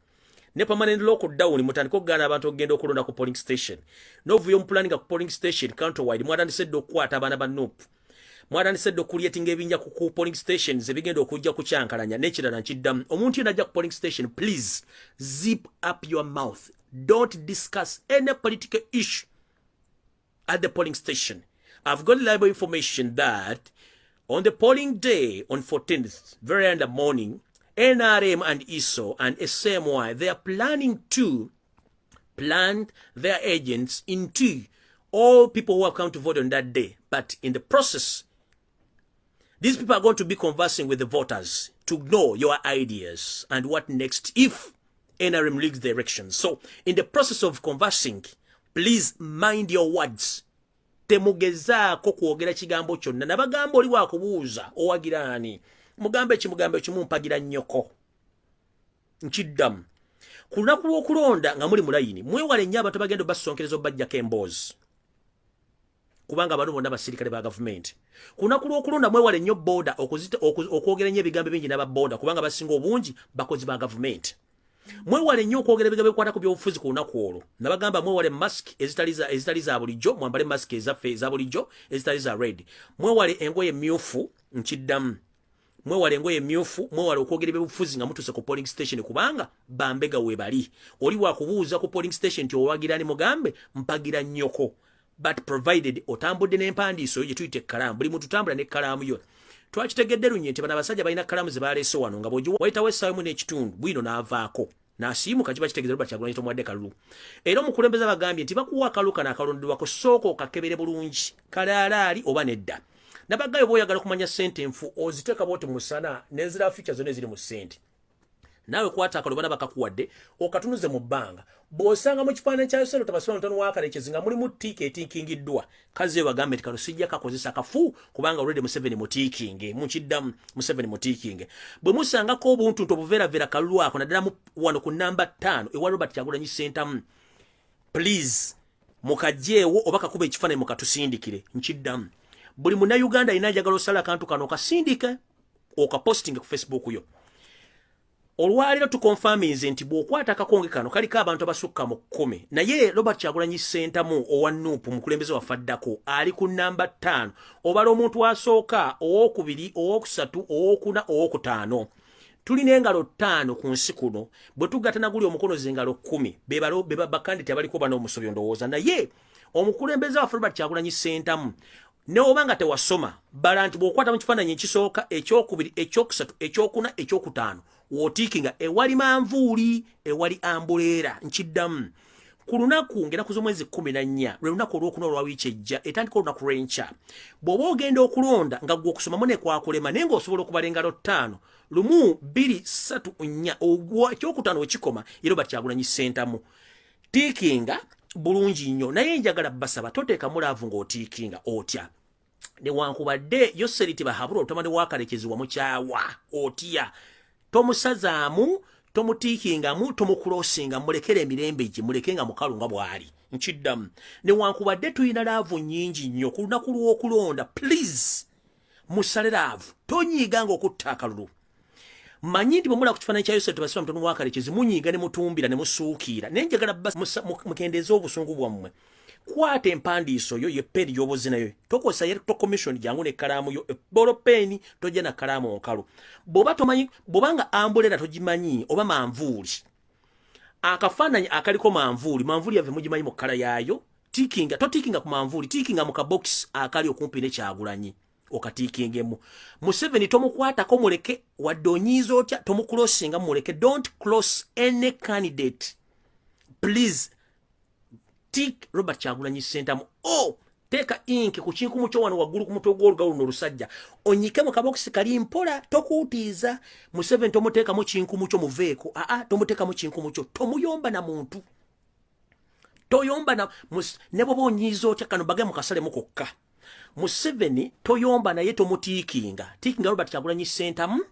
ne permanent lockdown mutandika okugana abantu okugenda okulonda ku polling station n'ovuyo mu planning ku polling station countrywide mwatandise dde okukwata abaana ba NUP mwatandise dde okulyetinga ebinja ku polling stations ebigenda okujja kukyankalanya n'ekirala nkiddamu omuntu yena ajja ku polling station please zip up your mouth, don't discuss any political issue at the polling station. I've got reliable information that on the polling day on 14th, very early in the morning, NRM and ISO and SMY, they are planning to plant their agents into all people who have come to vote on that day. But in the process, these people are going to be conversing with the voters to know your ideas and what next if NRM leads the elections. So in the process of conversing, please mind your words. Temugezaako kwogera kigambo kyonna nabagamba oli wakubuuza owagirani mugambe kimumpagira nnyoko nkiddamu ku lunaku lw'okulonda nga muli mulayini mwewale nnyo abantu bagenda basonkereza obajjako emboozi kubanga bano bonna basirikale ba gavumenti ku lunaku lw'okulonda mwewale nnyo booda okwogera nnyo ebigambo bingi n'ababooda kubanga basinga obungi bakozi ba gavumenti mwewale nnyo okwogera ebigambo ebikwata ku byobufuzi ku lunaku olwo nabagamba mwewale mask ezitali za bulijjo mwambale mask ezaffe eza bulijjo ezitali za red mwewale engoye myufu nkiddamu mwewale engoye myufu mwewale okwogera ebyobufuzi nga mutuse ku polling station kubanga bambega webali oli wakubuuza ku polling station nti owagirani mugambe mpagira nnyoko but provided otambudde n'empandiiso yo gye tuyita ekkalaamu buli muntu tambula n'ekkalaamu yo twakitegedde lunye nti bano abasajja balina kalamu ze baleese wano nga bw'ogiwa wayitawo essaawa emu n'ekitundu bwino n'avaako n'asiimuka kiba kitegeeza Robert Kyagulanyi tomuwadde kalulu era omukulembeze abagambye nti bakuwa akalu kano akalondebwako sooka okakebere bulungi kalaalaali oba nedda nabaggayo bw'oyagala okumanya ssente enfu oziteeka bwoti mu musana n'enzira future zonna eziri mu ssente naawe kwata akalo bana bakakuwadde okatunuze mu bbanga bw'osanga mu kifaananyi kya yosero tabasibala ntono wakalekezi nga mulimu tiika etiikingiddwa kazi eyo bagambe nti kano sijja kakozesa kafu kubanga already Museveni mutiikinge mukiddamu Museveni mutiikinge bwe musangako obuntu nti obuveeravera kalulu ako naddala wano ku namba 5 ewa Robert Kyagulanyi Center please mukajjeewo oba kakuba ekifaananyi mukatusindikire nkiddamu buli munnayuganda alina ajagala osala akantu kano okasindike okapostinge ku Facebook yo olwaliro tukonfirminze nti bw'okwata akakonge kano kaliko abantu abasukka mu 10 naye Robert Kyagulanyi Ssentamu owa Nuupu mukulembeze wafaddako ali ku namba 5 obala omuntu asooka owokubiri owokusatu owokuna owokutaano tulina engalo 5 ku nsi kuno bwe tugatana guli omukono z'engalo 10 beba bakandidate abaliko bano omusobyo ndowooza naye omukulembeze wa Robert Kyagulanyi Ssentamu ne obanga tewasoma bala nti bw'okwata mu kifaananyi ekisooka ekyokubiri ekyokusatu ekyokuna ekyokutaano wotikinga ewali manvuuli ewali ambuleera nkiddamu ku lunaku ngera ku z'omwezi 14 lwe lunaku olwokuna olwa wiiki ejja etandika olunaku lw'enkya bw'oba ogenda okulonda nga gwe okusomamu ne kwakulema naye ng'osobola okubala engalo 5 lumu 2 3 4 ekyokutaano wekikoma ye Robert Kyagulanyi Ssentamu tiikinga bulungi nnyo naye njagala basaba toteekamu laavu ng'otiikinga otya newankubadde yo seriti bahabula olutamani waakalekezebwa mukyawa otya tomusazaamu tomutiikingamu tomukulosinga mulekere emirembe gye mulekenga mukalu nga bw'ali nkiddamu newankubadde tulina laavu nnyingi nnyo ku lunaku lw'okulonda please musale laavu tonyiiga ng'okutta akalulu manyi nti bwemula ku kifaananyi kya Yoseri tebasiba mutono wakalekezi munyiiga ne mutumbira ne musuukira naye njagala mukendeeze obusungu bwammwe kwata empandiiso yo ye peeni y'obuzi nayo tokozesa ye commission jangu ne kalaamu yo ebolo peeni tojja na kalaamu nkalu bw'oba tomanyi bw'obanga ambulera togimanyi oba manvuuli akafaananyi akaliko manvuuli yave mugimanyi mu kkala yaayo totiikinga ku manvuuli tiikinga mu kabokisi akali okumpi ne Kyagulanyi okatiikingemu Museveni tomukwatako muleke wadde onyiiza otya tomukulosinga muleke don't cross any candidate please tik Robert Kyagulanyi Ssentamu teeka ink ku kinkumu kyo wano waggulu ku mutwe gw'olugalu luno olusajja onyike mu kabokisi kali mpola tokuutiiza Museveni tomuteekamu kinkumu kyo muveeko tomuteekamu kinkumu kyo tomuyomba na muntu toyomba ne bw'oba onyiiza otya kano bage mu kasalemu kokka Museveni toyomba naye tomutiikinga tiikinga Robert Kyagulanyi Ssentamu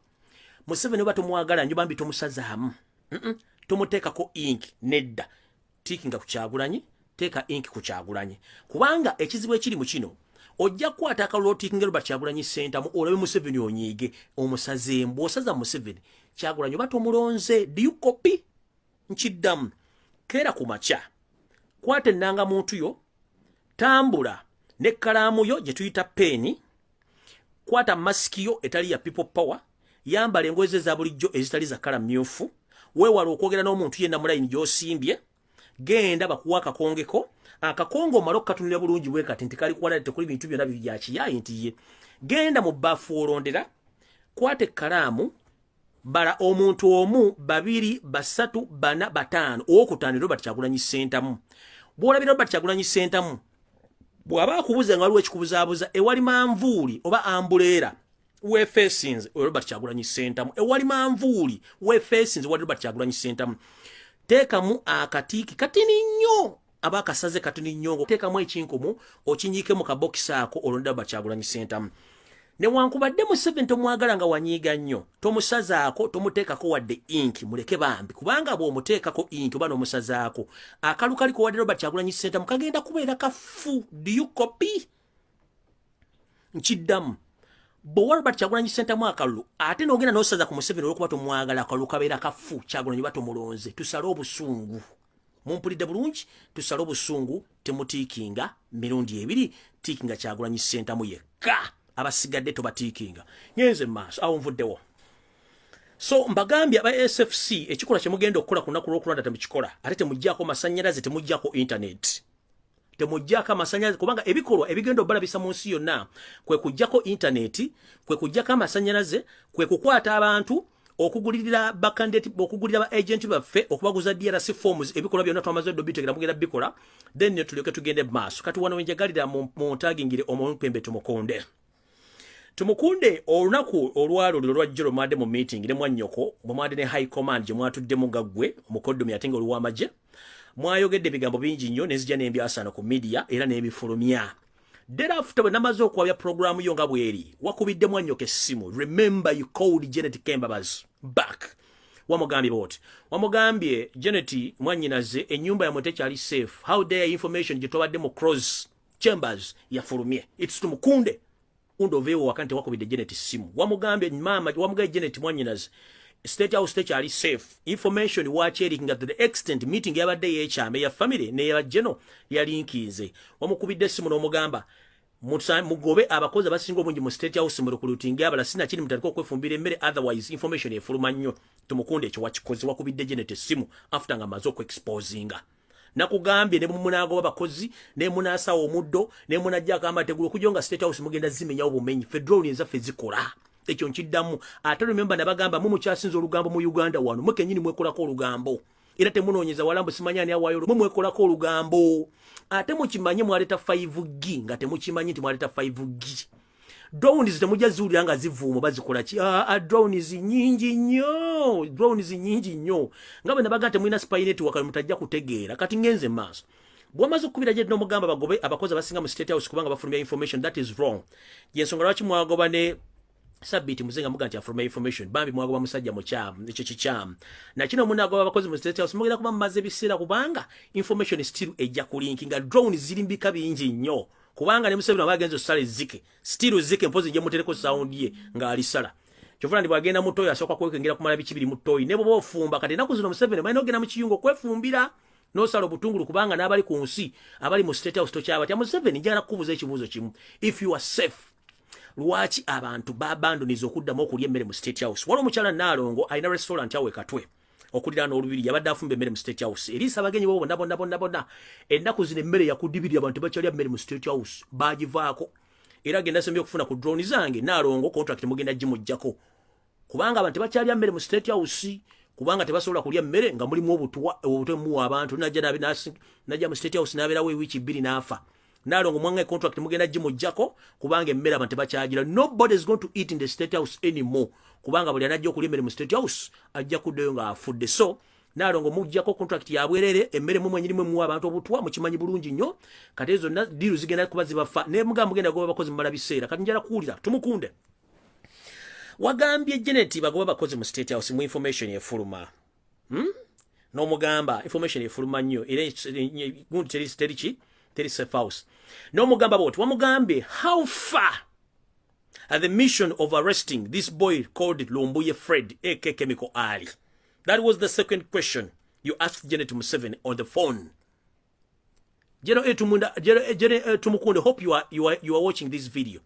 Museveni oba tomwagala njo bambi tomusazaamu tomuteekako ink nedda tiikinga ku Kyagulanyi teeka ink ku Kyagulanyi kubanga ekizibu ekiri mu kino ojja kukwata akalulu otiikinga Robert Kyagulanyi Ssentamu olabe Museveni onyiige omusazeemu bw'osaza Museveni Kyagulanyi oba tomulonze do you copy nkiddamu keera ku makya kwata ennanga muntu yo tambula ne kalaamu yo gye tuyita peeni kwata masiki yo etali ya people power yambala engoye ze za bulijjo ezitali za kala myufu weewala okwogera n'omuntu yenna mu layini gy'osimbye genda bakuwa akakongeko akakongo omala okukatunira bulungi bwe kati nti kali kuwala tekuli bintu byonna bya kiyayi nti ye genda mu bbaafu olondera kwata ekkalaamu bala omuntu omu 2 3 4 5 owokutaano Robert Kyagulanyi Ssentamu bw'olabira Robert Kyagulanyi Ssentamu bw'aba akubuza nga waliwo ekikubuzaabuza ewali manvuuli oba ambuleera weefeesinze Robert Kyagulanyi Ssentamu ewali manvuuli weefeesinze wali Robert Kyagulanyi Ssentamu teekamu akatiiki katini nnyo aba akasaze katini nnyo teekamu ekinkumu okinyiike mu kabokisi ako olonda Robert Kyagulanyi Ssentamu newankubadde Museveni tomwagala nga wanyiiga nnyo tomusazaako tomuteekako wadde ink muleke bambi kubanga bw'omuteekako ink oba n'omusazaako akalu kaliko wadde Robert Kyagulanyi Ssentamu kagenda kubeera kafu do you copy nkiddamu bw'owa Robert Kyagulanyi Ssentamu akalulu ate n'ogenda n'osaza ku Museveni olw'okuba tomwagala akalulu kabeera kafu Kyagulanyi oba tomulonze tusale obusungu mumpulidde bulungi tusale obusungu temutiikinga mirundi 2 tiikinga Kyagulanyi Ssentamu yekka abasigadde tobatiikinga nyenze maaso awo nvuddewo so mbagambye aba SFC ekikola kye mugenda okukola ku lunaku lw'okulonda temukikola ate temuggyako masannyalaze temuggyako internet temuggyako amasannyalaze kubanga ebikolwa ebigenda obalabisa mu nsi yonna kwe kuggyako internet kwe kuggyako amasannyalaze kwe kukwata abantu okugulirira bakandidate okugulira ba agent baffe okubaguza DRC forms ebikolwa byonna twamaze bitegera mugenda bikola then tulyoke tugende maaso kati wano wenjagalira mu ntagingire omupembe tumukunde olunaku olwalo lwa jjolo mwade mu meeting ne mwannyoko mwade ne high command gye mwatudde mu gaggwe omukoddomi yatenga oluwamaje mwayogedde ebigambo bingi nnyo nezijja n'embyasano ku media era n'ebifulumya thereafter bwe namaze okwabya programu yo nga bweri wakubidde mwannyoko essimu remember you called Janet Kembabas back wamugambye boti wamugambye Janet mwannyinaze ennyumba yamwe tekyali safe how dare information gye tobadde mu cross chambers yafulumye it's tumukunde undo vewo wakante wakubidde Janet simu wamugambye mama wamugambye Janet mwannyinaze State House tekyali safe. Information wakyeringa to the extent meeting yabadde yekyame ya family ne ya general yalinkize. Wamukubidde simu n'omugamba mugobe abakozi abasinga obungi mu State House mu recruiting abala sina kiri mutaliko okwefumbira emmere, otherwise information efuluma nnyo. Tumukunde ekyo wakikoze wakubidde Janet simu after nga mazo exposinga. Nakugambye ne munago babakozi ne munasa omuddo ne munajja kamba tegulu kujonga State House mugenda zimenya obumenyi federal ezaffe zikola. Ekyo nkiddamu ate remember nabagamba mu mukyasinza olugambo mu Uganda wano mukenyini mwekolako olugambo era temunoonyeza walambo simanyani awayo mu mwekolako olugambo ate mukimanye mwaleta 5G nga temukimanyi nti mwaleta 5G drones temujja zuulira nga zivuumo bazikola ki drones nyingi nnyo nga bwe nabaga temulina spy network mutajja kutegeera kati ngenze maaso bwamaze okubira gye n'omugamba bagobe abakozi abasinga mu State House kubanga bafulumya information that is wrong yensonga lwaki mwagoba ne Sabiti muzenga muganti afuruma information bambi mwagoba musajja mu kyam ekyo kikyamu na kino munagoba abakozi mu State House mugenda kuba mumaze biseera kubanga information still ejja kulinkinga drone zirimbika bingi nnyo kubanga ne Museveni abagenzo sale zike still zike mpozi je mutereko sound ye nga alisala kyofuna ndi bwagenda mutoyo asoka kwekengera kumala bikibiri mutoyi nebo bofumba kati naku zino Museveni mayino ogenda mu kiyungo kwefumbira no salo butungulu kubanga n'abali ku nsi abali mu State House tokyaba tya Museveni njala kubuza ekibuzo kimu if you are safe lwaki abantu babandoniza okuddamu okulya emmere mu State House waliwo omukyala Nalongo alina restaurant awe Katwe okulira n'olubiri yabadde afumba emmere mu State House eriisa abagenyi bo bonna ennaku zino emmere yakudibiri abantu bakyalya emmere mu State House bagivaako era agenda asembye okufuna ku drone zange Nalongo contract mugenda gimujjako kubanga abantu bakyalya emmere mu State House kubanga tebasobola kulya emmere nga mulimu obutemu abantu najja mu State House n'abeerawo ewiiki 2 n'afa Nalongo mwanga contract mugenda gimujjako kubanga emmere abantu bakyagira nobody is going to eat in the State House anymore kubanga buli anajja okulya emmere mu State House ajja kuddayo nga afudde so Nalongo mujjako contract ya bwerere emmere mu mwenyini mu abantu obutwa mukimanyi bulungi nnyo kati ezo diru zigenda kuba zibafa ne mugamba mugenda goba bakozi mumala biseera kati njala kuwulira tumukunde wagambye Janet bagoba bakozi mu State House mu information efuluma n'omugamba information efuluma nnyo era gundi teri safe house n'omugamba boti wamugambye how far at the mission of arresting this boy called Lumbuye Fred AK Chemical Ali. That was the second question you asked Janet Museveni on the phone. Janet Tumukunde, hope you are watching this video.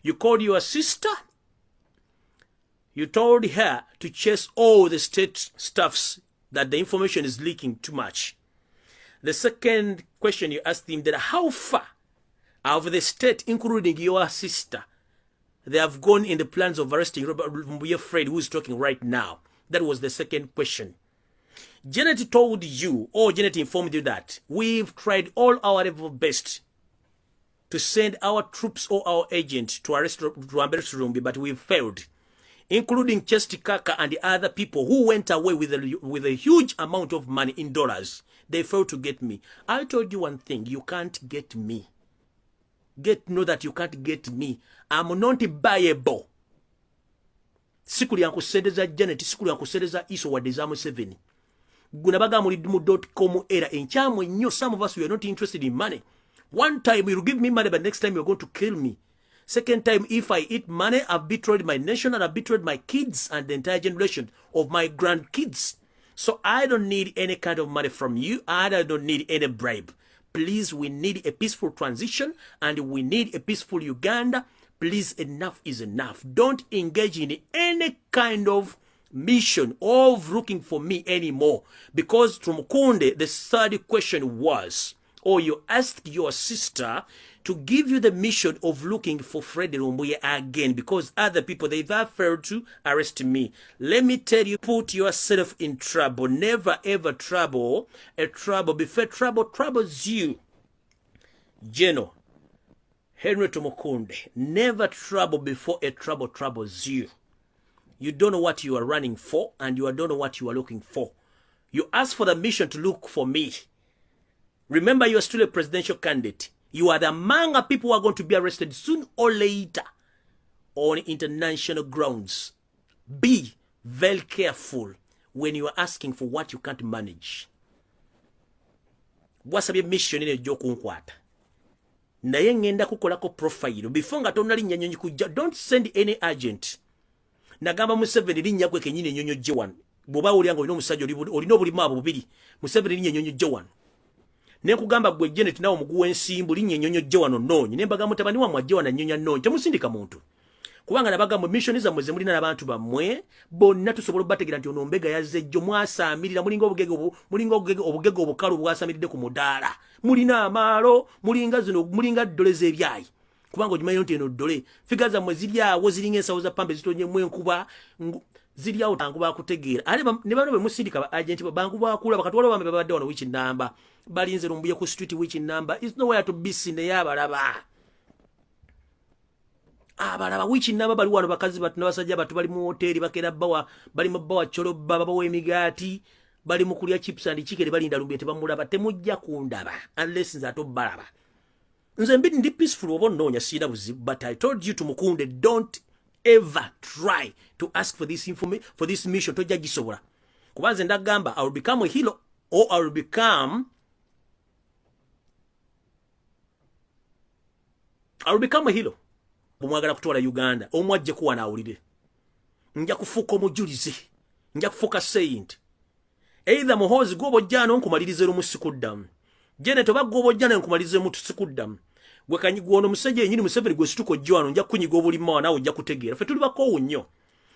You called your sister. You told her to chase all the state staffs that the information is leaking too much. The second question you asked him that how far of the state, including your sister, they have gone in the plans of arresting Lumbuye Fred, who is talking right now. That was the second question. Janet told you, or Janet informed you that we've tried all our level best to send our troops or our agents to arrest Lumbuye, but we've failed, including Chesty Kaka and the other people who went away with a huge amount of money in dollars. They failed to get me. I told you one thing, you can't get me. Know that you can't get me. I'm not buyable. Sikuli yankusedeza Janet, sikuli yankusedeza Iso wadeza Museveni. Gunabaga mulidumu.com era enchamu nnyo. Some of us, we are not interested in money. One time you'll give me money, but next time you're going to kill me. Second time, if I eat money, I've betrayed my nation and I've betrayed my kids and the entire generation of my grandkids. So I don't need any kind of money from you, and I don't need any bribe. Please, we need a peaceful transition, and we need a peaceful Uganda. Please, enough is enough. Don't engage in any kind of mission of looking for me anymore. Because Tumukunde, the third question was, or you asked your sister to give you the mission of looking for Fred Lumbuye again, because other people, they've failed to arrest me. Let me tell you, put yourself in trouble. Never ever trouble a trouble before trouble troubles you. General Henry Tumukunde, never trouble before a trouble troubles you. You don't know what you are running for, and you don't know what you are looking for. You ask for the mission to look for me. Remember, you are still a presidential candidate. You are the manga people who are going to be arrested soon or later on international grounds. Be very careful when you are asking for what you can't manage. What's a mission in a joke? Naye ngenda kukolako profile before nga tonali nyanyonyi kujja. Don't send any agent. nagamba Museveni linnya gwe kenyine nyonyo J1 boba oli ngo olino musajja olino obulimo abo bubiri Museveni linnya nyonyo J1 ne kugamba gwe Janet nawo muguwe ensimbu linnya nyonyo J1 ononyi ne mbaga mutabani wa J1 nyonya nonyi temusindika muntu kubanga nabaga mu missioniza mweze mulina nabantu bamwe bonna tusobola bategera nti ono mbega yazejjo mwasamirira mulinga obugege obukalu bwasamiridde ku mudaala mulina amaalo mulinga zino mulinga ddole z'ebyayi kubanga ojimanyi nti eno ddole figa zammwe ziryawo ziringa ensawo za pambe zitonyemu enkuba ziryawo tangu bakutegeera ale ne bano bemusindika ba agent bangu bakula bakatwala bambe babadde wano wiki namba balinze Lumbuye ku street wiki namba is nowhere to be seen yabalaba abalaba wiki namba bali wano bakazi batu n'abasajja batu bali mu hoteli bakera bawa bali mu bawa cholo baba bawa emigaati bali mu kulya chips and chicken balinda Lumbuye tebamulaba temujja kundaba unless nze atobalaba nze mbidi ndi peaceful obonoonya sira buzibu but I told you to mukunde don't ever try to ask for this information for this mission tojja gisobola kubanze ndagamba I will become a hero or I will become a hero omwagala kutwala Uganda omwajje kuwa naawulire nja kufuuka omujulize nja kufuuka saint either muhozi gw'obojjano nkumalirize lumusikuddam Janet oba gw'obojjano nkumalirize mutusikuddamu gwe kanyigwono musajja yenyini Museveni gwe situko jwano nja kunyiga obulima nawe ojja kutegeera ffe tuli bakoowu nnyo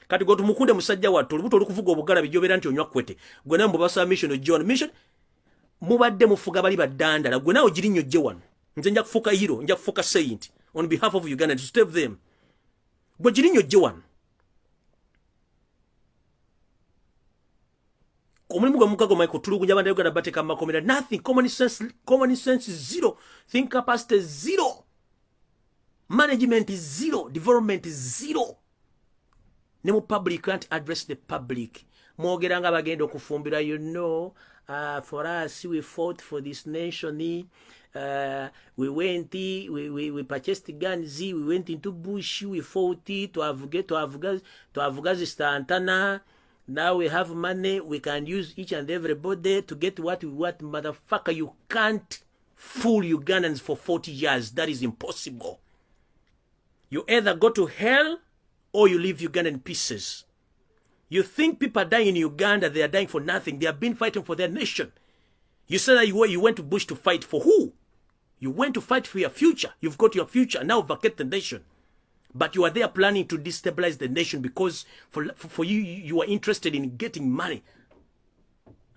kati gwe tumukunde musajja wattu olubuto olukuvuga obugala bijobera nti onywa kwete gwe nawe mbubasa mission John mission mubadde mufuga bali baddandala gwe nawe giri nnyo jje wano nze nja kufuuka hero nja kufuuka saint on behalf of Uganda to save them gwe giri nnyo jje wano omulimu gwe mukago Michael tulugunya abanda Uganda bateka makomera nothing common sense zero think capacity zero management is zero development is zero ne mu public can't address the public mwogeranga bagenda okufumbira you know for us we fought for this nation we went we purchased guns we went into bush we fought to Afghanistan. Now we have money, we can use each and everybody to get what we want. Motherfucker, you can't fool Ugandans for 40 years. That is impossible. You either go to hell or you leave Uganda in pieces. You think people are dying in Uganda, they are dying for nothing. They have been fighting for their nation. You said that you went to Bush to fight for who? You went to fight for your future. You've got your future, now vacate the nation. But you are there planning to destabilize the nation because for you, you are interested in getting money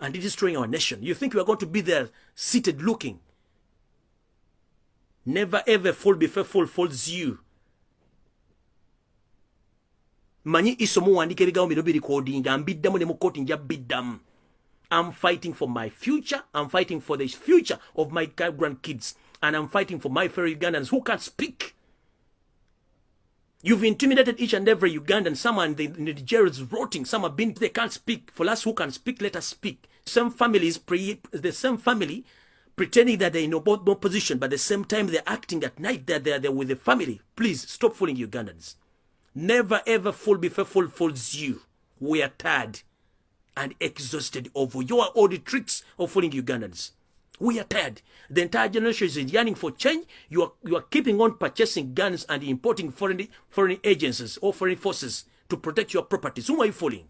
and destroying our nation. You think you are going to be there seated looking. Never ever fall before fall falls you. Manyi isomu wandike bigawo bino biri recording ambiddamu ne mukoti nja biddamu. I'm fighting for my future. I'm fighting for the future of my grandkids. And I'm fighting for my fellow Ugandans who can't speak. You've intimidated each and every Ugandan. Some are in the Nigerians rotting. Some have been, they can't speak. For us who can speak, let us speak. Some families, the same family, pretending that they're in no position, but at the same time they're acting at night, they're there with the family. Please, stop fooling Ugandans. Never ever fall before fall falls you. We are tired and exhausted of all the tricks of fooling Ugandans. We are tired. The entire generation is yearning for change. You are keeping on purchasing guns and importing foreign agencies or foreign forces to protect your properties. Whom are you fooling?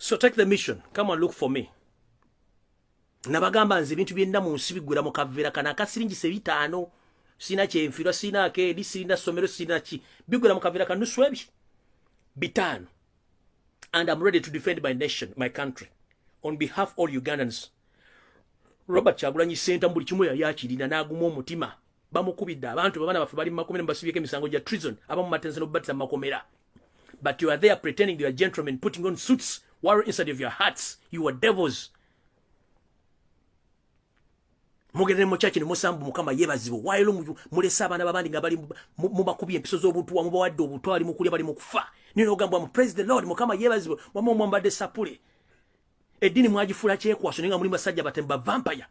So take the mission. Come and look for me. Nabagamba nze bintu byenda mu nsi bigwera mu kavera kana akasiringi 5 sina kyemfirwa sina akedi sina somero sina ki bigwera mu kavera kanu swebi 5 and I'm ready to defend my nation, my country on behalf of all Ugandans. Robert Kyagulanyi Center mbuli kimu yakirina naguma omutima bamukubidde abantu babana bafe bali mu makomera mbasibike emisango ja treason abamu matenze no batisa makomera. But you are there pretending you are gentlemen, putting on suits, war inside of your hearts. You are devils. mugende mu church ne musambu mukama yebazibwe wayiro mulesa abana babandi nga bali mubakubi empiso z'obuntu wa mubawadde obutwali mukulya bali mukufa nino ogamba mu praise the Lord mukama yebazibwe mwambadde sapule eddini mwagifula kyekwaso ninga muli basajja batemba vampire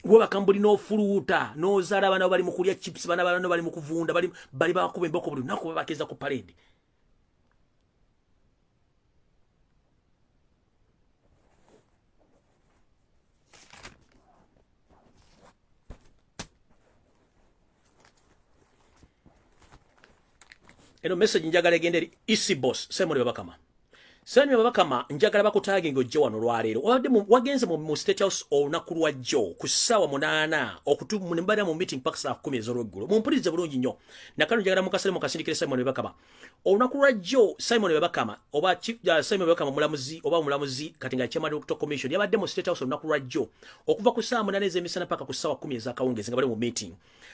gwe bakambuli n'ofuluuta n'ozaala abana bali mukulya chips bana bali mukuvunda bali bakuba emboko buli lunaku babakeza ku parade. Eno message njagala egende isi boss Simon Babakama. Simon Babakama njagala bakutaage ng'ojja wano lwaleero. Wagenze mu State House olunaku lwajjo ku ssaawa 8 okutumu mbada mu meeting paka saa 10 ez'olweggulo. Mumpulirize bulungi nnyo. Nakano njagala mukasale mukasindikire Simon Babakama. Olunaku lwajjo Simon Babakama oba Simon Babakama mulamuzi kati nga chairman of commission yabadde mu State House olunaku lwajjo okuva ku saa 8 ez'emisana paka ku ssaawa 10 ez'akawungezi nga bali mu meeting.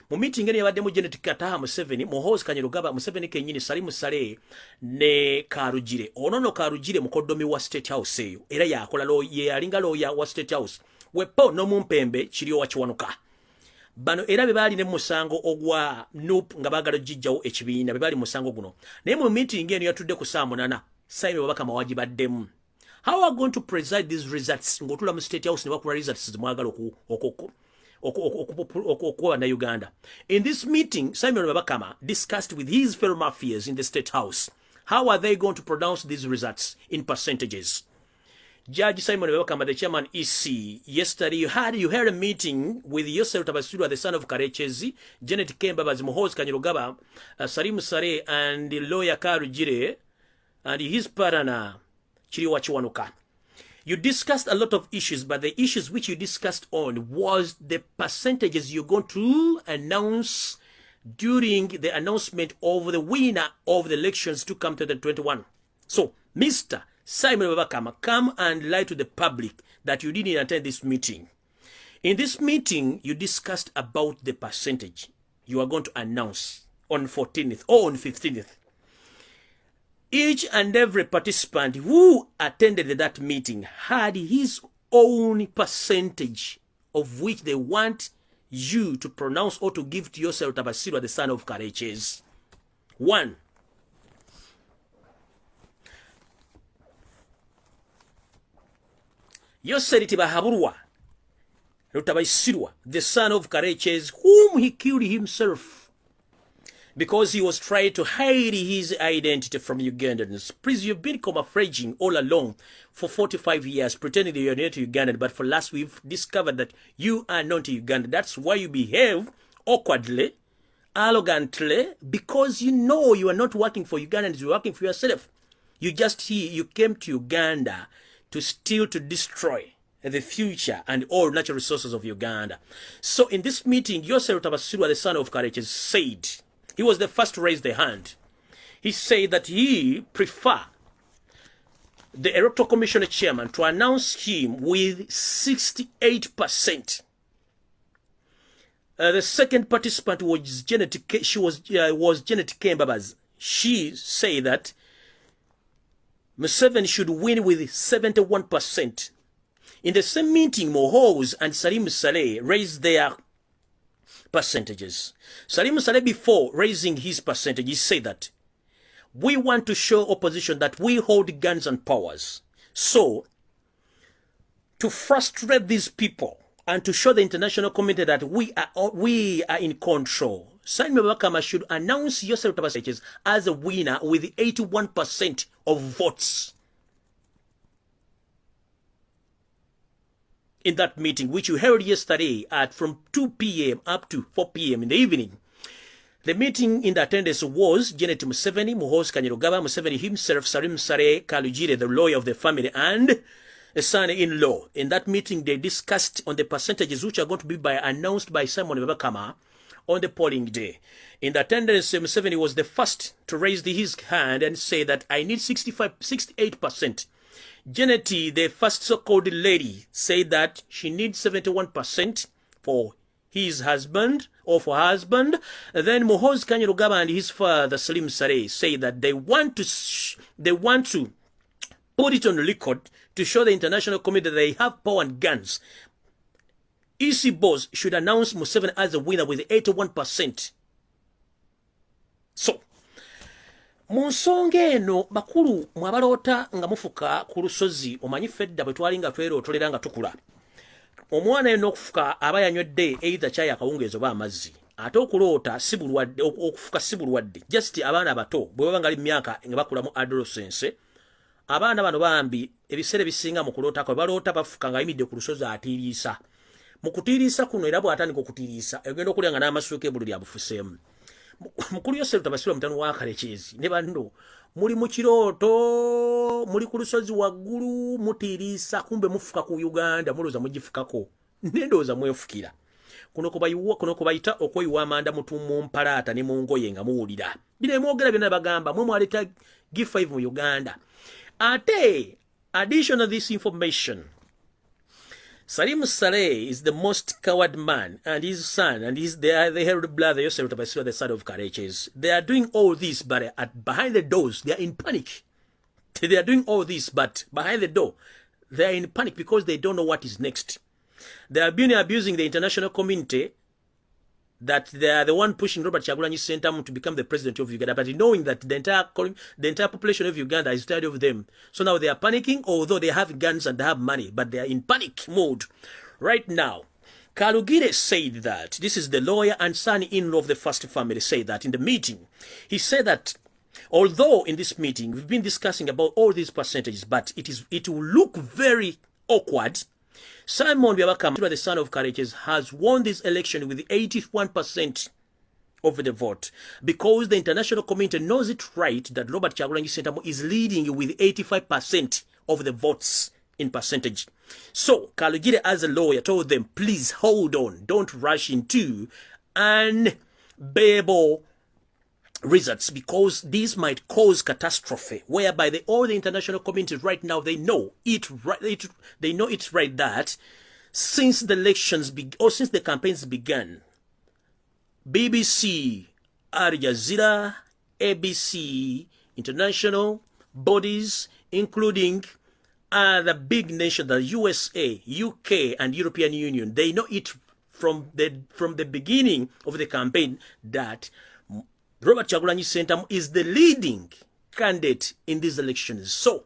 Mu meeting ene yabadde mu Janet Kataha Museveni, Muhoozi Kanyarugaba Museveni kennyini Salimu Sale ne Karugire. Ono Karugire mukoddomi wa State House eyo era yakola ye alinga lawyer wa State House. Wepo no mumpembe kiriyo wakiwanuka. Bano era bebali ne musango ogwa Nup nga bagala jijjawo ekibiina bebali musango guno. Naye mu meeting eno yatudde ku saa 8 Simon Babakama wajibaddemu. How are going to preside these results? Ngotula mu State House ne bakula results mwagala okuwa na Uganda. In this meeting, Simon Babakama discussed with his fellow mafias in the State House how are they going to pronounce these results in percentages. Judge Simon Babakama, the chairman EC, yesterday you had a meeting with Yosef Tabasura, the son of Karechezi, Janet Kemba, Muhoozi Kanyarugaba, Salimu Sare, and the lawyer Karugire, and his partner Chiriwa Chiwanuka. You discussed a lot of issues, but the issues which you discussed on was the percentages you're going to announce during the announcement of the winner of the elections to come to the 21. So, Mr. Simon Babakama, come and lie to the public that you didn't attend this meeting. In this meeting, you discussed about the percentage you are going to announce on 14th or on 15th. Each and every participant who attended that meeting had his own percentage of which they want you to pronounce or to give to yourself Tabasirwa, the son of Kareches. 1. Yosef Tibahaburwa, Tabasirwa, the son of Kareches, whom he killed himself because he was trying to hide his identity from Ugandans. Please, you've been camouflaging all along for 45 years, pretending that you're not Ugandan, but for last we've discovered that you are not Ugandan. That's why you behave awkwardly, arrogantly, because you know you are not working for Ugandans, you're working for yourself. You came to Uganda to steal, to destroy the future and all natural resources of Uganda. So in this meeting, Yosef Tabasirwa, the son of Kareches, said, he was the first to raise the hand. He said that he preferred the Electoral Commission chairman to announce him with 68%. The second participant was Janet. She was Janet Kembabaz. She said that Museveni should win with 71%. In the same meeting, Muhoozi and Salimu Sale raised their percentages. Salimu Sale, before raising his percentage, he said that we want to show opposition that we hold guns and powers. So, to frustrate these people and to show the international community that we are in control, Simon Babakama should announce Yosef Tabasirwa as a winner with 81% of votes. In that meeting, which you held yesterday at from 2 p.m. up to 4 p.m. in the evening. The meeting in the attendance was Janet Museveni, Muhoozi Kanyarugaba, Museveni himself, Salimu Sale, Kalugire, the lawyer of the family, and a son-in-law. In that meeting, they discussed on the percentages which are going to be announced by Simon Babakama on the polling day. In the attendance, Museveni was the first to raise his hand and say that I need 68%. Janet, the first so-called lady, said that she needs 71% for his husband or for her husband. Then Muhoozi Kanyarugaba and his father Salimu Sale say that they want to put it on record to show the international community that they have power and guns. EC boss should announce Museveni as a winner with 81%. So, mu nsonga eno bakulu mwabaloota nga mufuka ku lusozi omanyi fedda bwe twali nga twerootolera nga tukula omwana eno okufuka aba yanywedde either chai akawungeezi oba amazzi ate okuloota si bulwadde okufuka si bulwadde just abaana abato bwe baba ngali myaka nga bakula mu adolescence abaana bano bambi ebiseera bisinga mu kuloota ko baloota bafuka nga ayimidde ku lusozi atiiriisa mu kutiiriisa kuno era bw'atandika okutiiriisa egenda okulya nga n'amasuuka ebululu lyabufuseemu mukulu yose lutabasirwa mutano wa Kalekezi ne banno muli mu kirooto muli ku lusozi waggulu mutiiriisa kumbe mufuka ku Uganda mulooza mugifukako nedooza mwefukira kuno kubayita okweyiwa amanda mutumu mpalaata ne mu ngoye nga muwulira bino mwogera byonna bagamba mwe mwaleta G5 mu Uganda ate additional this information Salim Saleh is the most coward man, and his son, and they are the elder brother, Yosef Tabasira, the son of Kareches. They are doing all this, but behind the doors, they are in panic. They are doing all this, but behind the door, they are in panic because they don't know what is next. They have been abusing the international community that they are the one pushing Robert Kyagulanyi Ssentamu to become the president of Uganda, but knowing that the entire population of Uganda is tired of them. So now they are panicking, although they have guns and they have money, but they are in panic mode. Right now, Kalugire said that, this is the lawyer and son-in-law of the first family, said that in the meeting. He said that, although in this meeting, we've been discussing about all these percentages, but it will look very awkward. Simon Byabakama, the son of Kareches, has won this election with 81% of the vote because the international community knows it right that Robert Kyagulanyi Ssentamu is leading with 85% of the votes in percentage. So Kalugire, as a lawyer, told them, please hold on, don't rush into unbearable results because this might cause catastrophe whereby all the international community right now they know it right that since the elections since the campaigns began, BBC, Al Jazeera, ABC, international bodies including the big nations, the USA, UK and European Union, they know it from the beginning of the campaign that Robert Kyagulanyi Ssentamu is the leading candidate in these elections. So,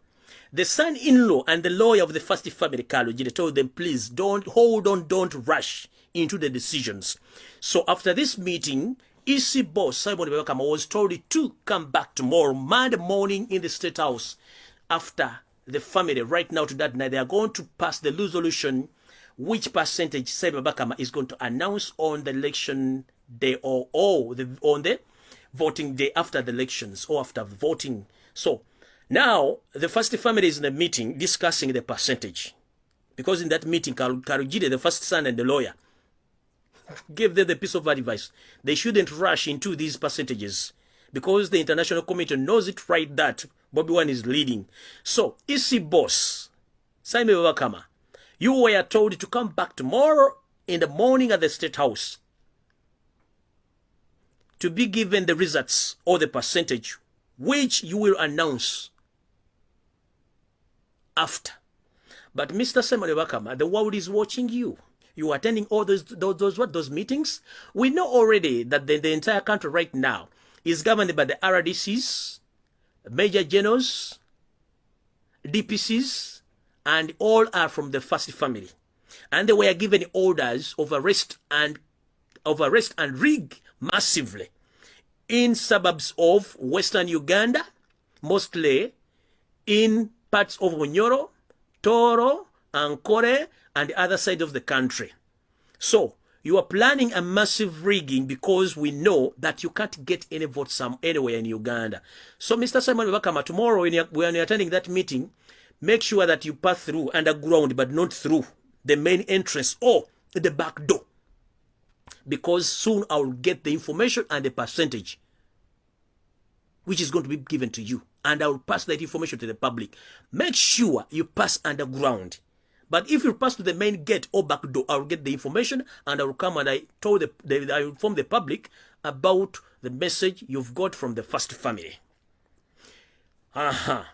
the son-in-law and the lawyer of the first family, Kalugire, told them, please, don't rush into the decisions. So, after this meeting, EC boss Simon Byabakama was told to come back tomorrow, Monday morning in the State House. After the family, right now to that night, they are going to pass the resolution which percentage Simon Byabakama is going to announce on the election day or on the voting day after the elections or after voting. So now the first family is in a meeting discussing the percentage because in that meeting Kalugire, the first son and the lawyer, gave them the piece of advice. They shouldn't rush into these percentages because the international community knows it right that Bobby Wine is leading. So EC boss Simon Byabakama, you were told to come back tomorrow in the morning at the State House to be given the results or the percentage which you will announce after. But Mr. Simon Byabakama, the world is watching you. You are attending all those meetings. We know already that the entire country right now is governed by the RDCs, Major Generals, DPCs, and all are from the first family. And they were given orders of arrest and rig massively in suburbs of Western Uganda, mostly in parts of Onyoro, Toro, Ankole, and the other side of the country. So, you are planning a massive rigging because we know that you can't get any votes anywhere in Uganda. So, Mr. Simon Byabakama, tomorrow when you're attending that meeting, make sure that you pass through underground, but not through the main entrance or the back door. Because soon I will get the information and the percentage which is going to be given to you. And I will pass that information to the public. Make sure you pass underground. But if you pass to the main gate or back door, I will get the information and I will come and I will inform the public about the message you've got from the first family.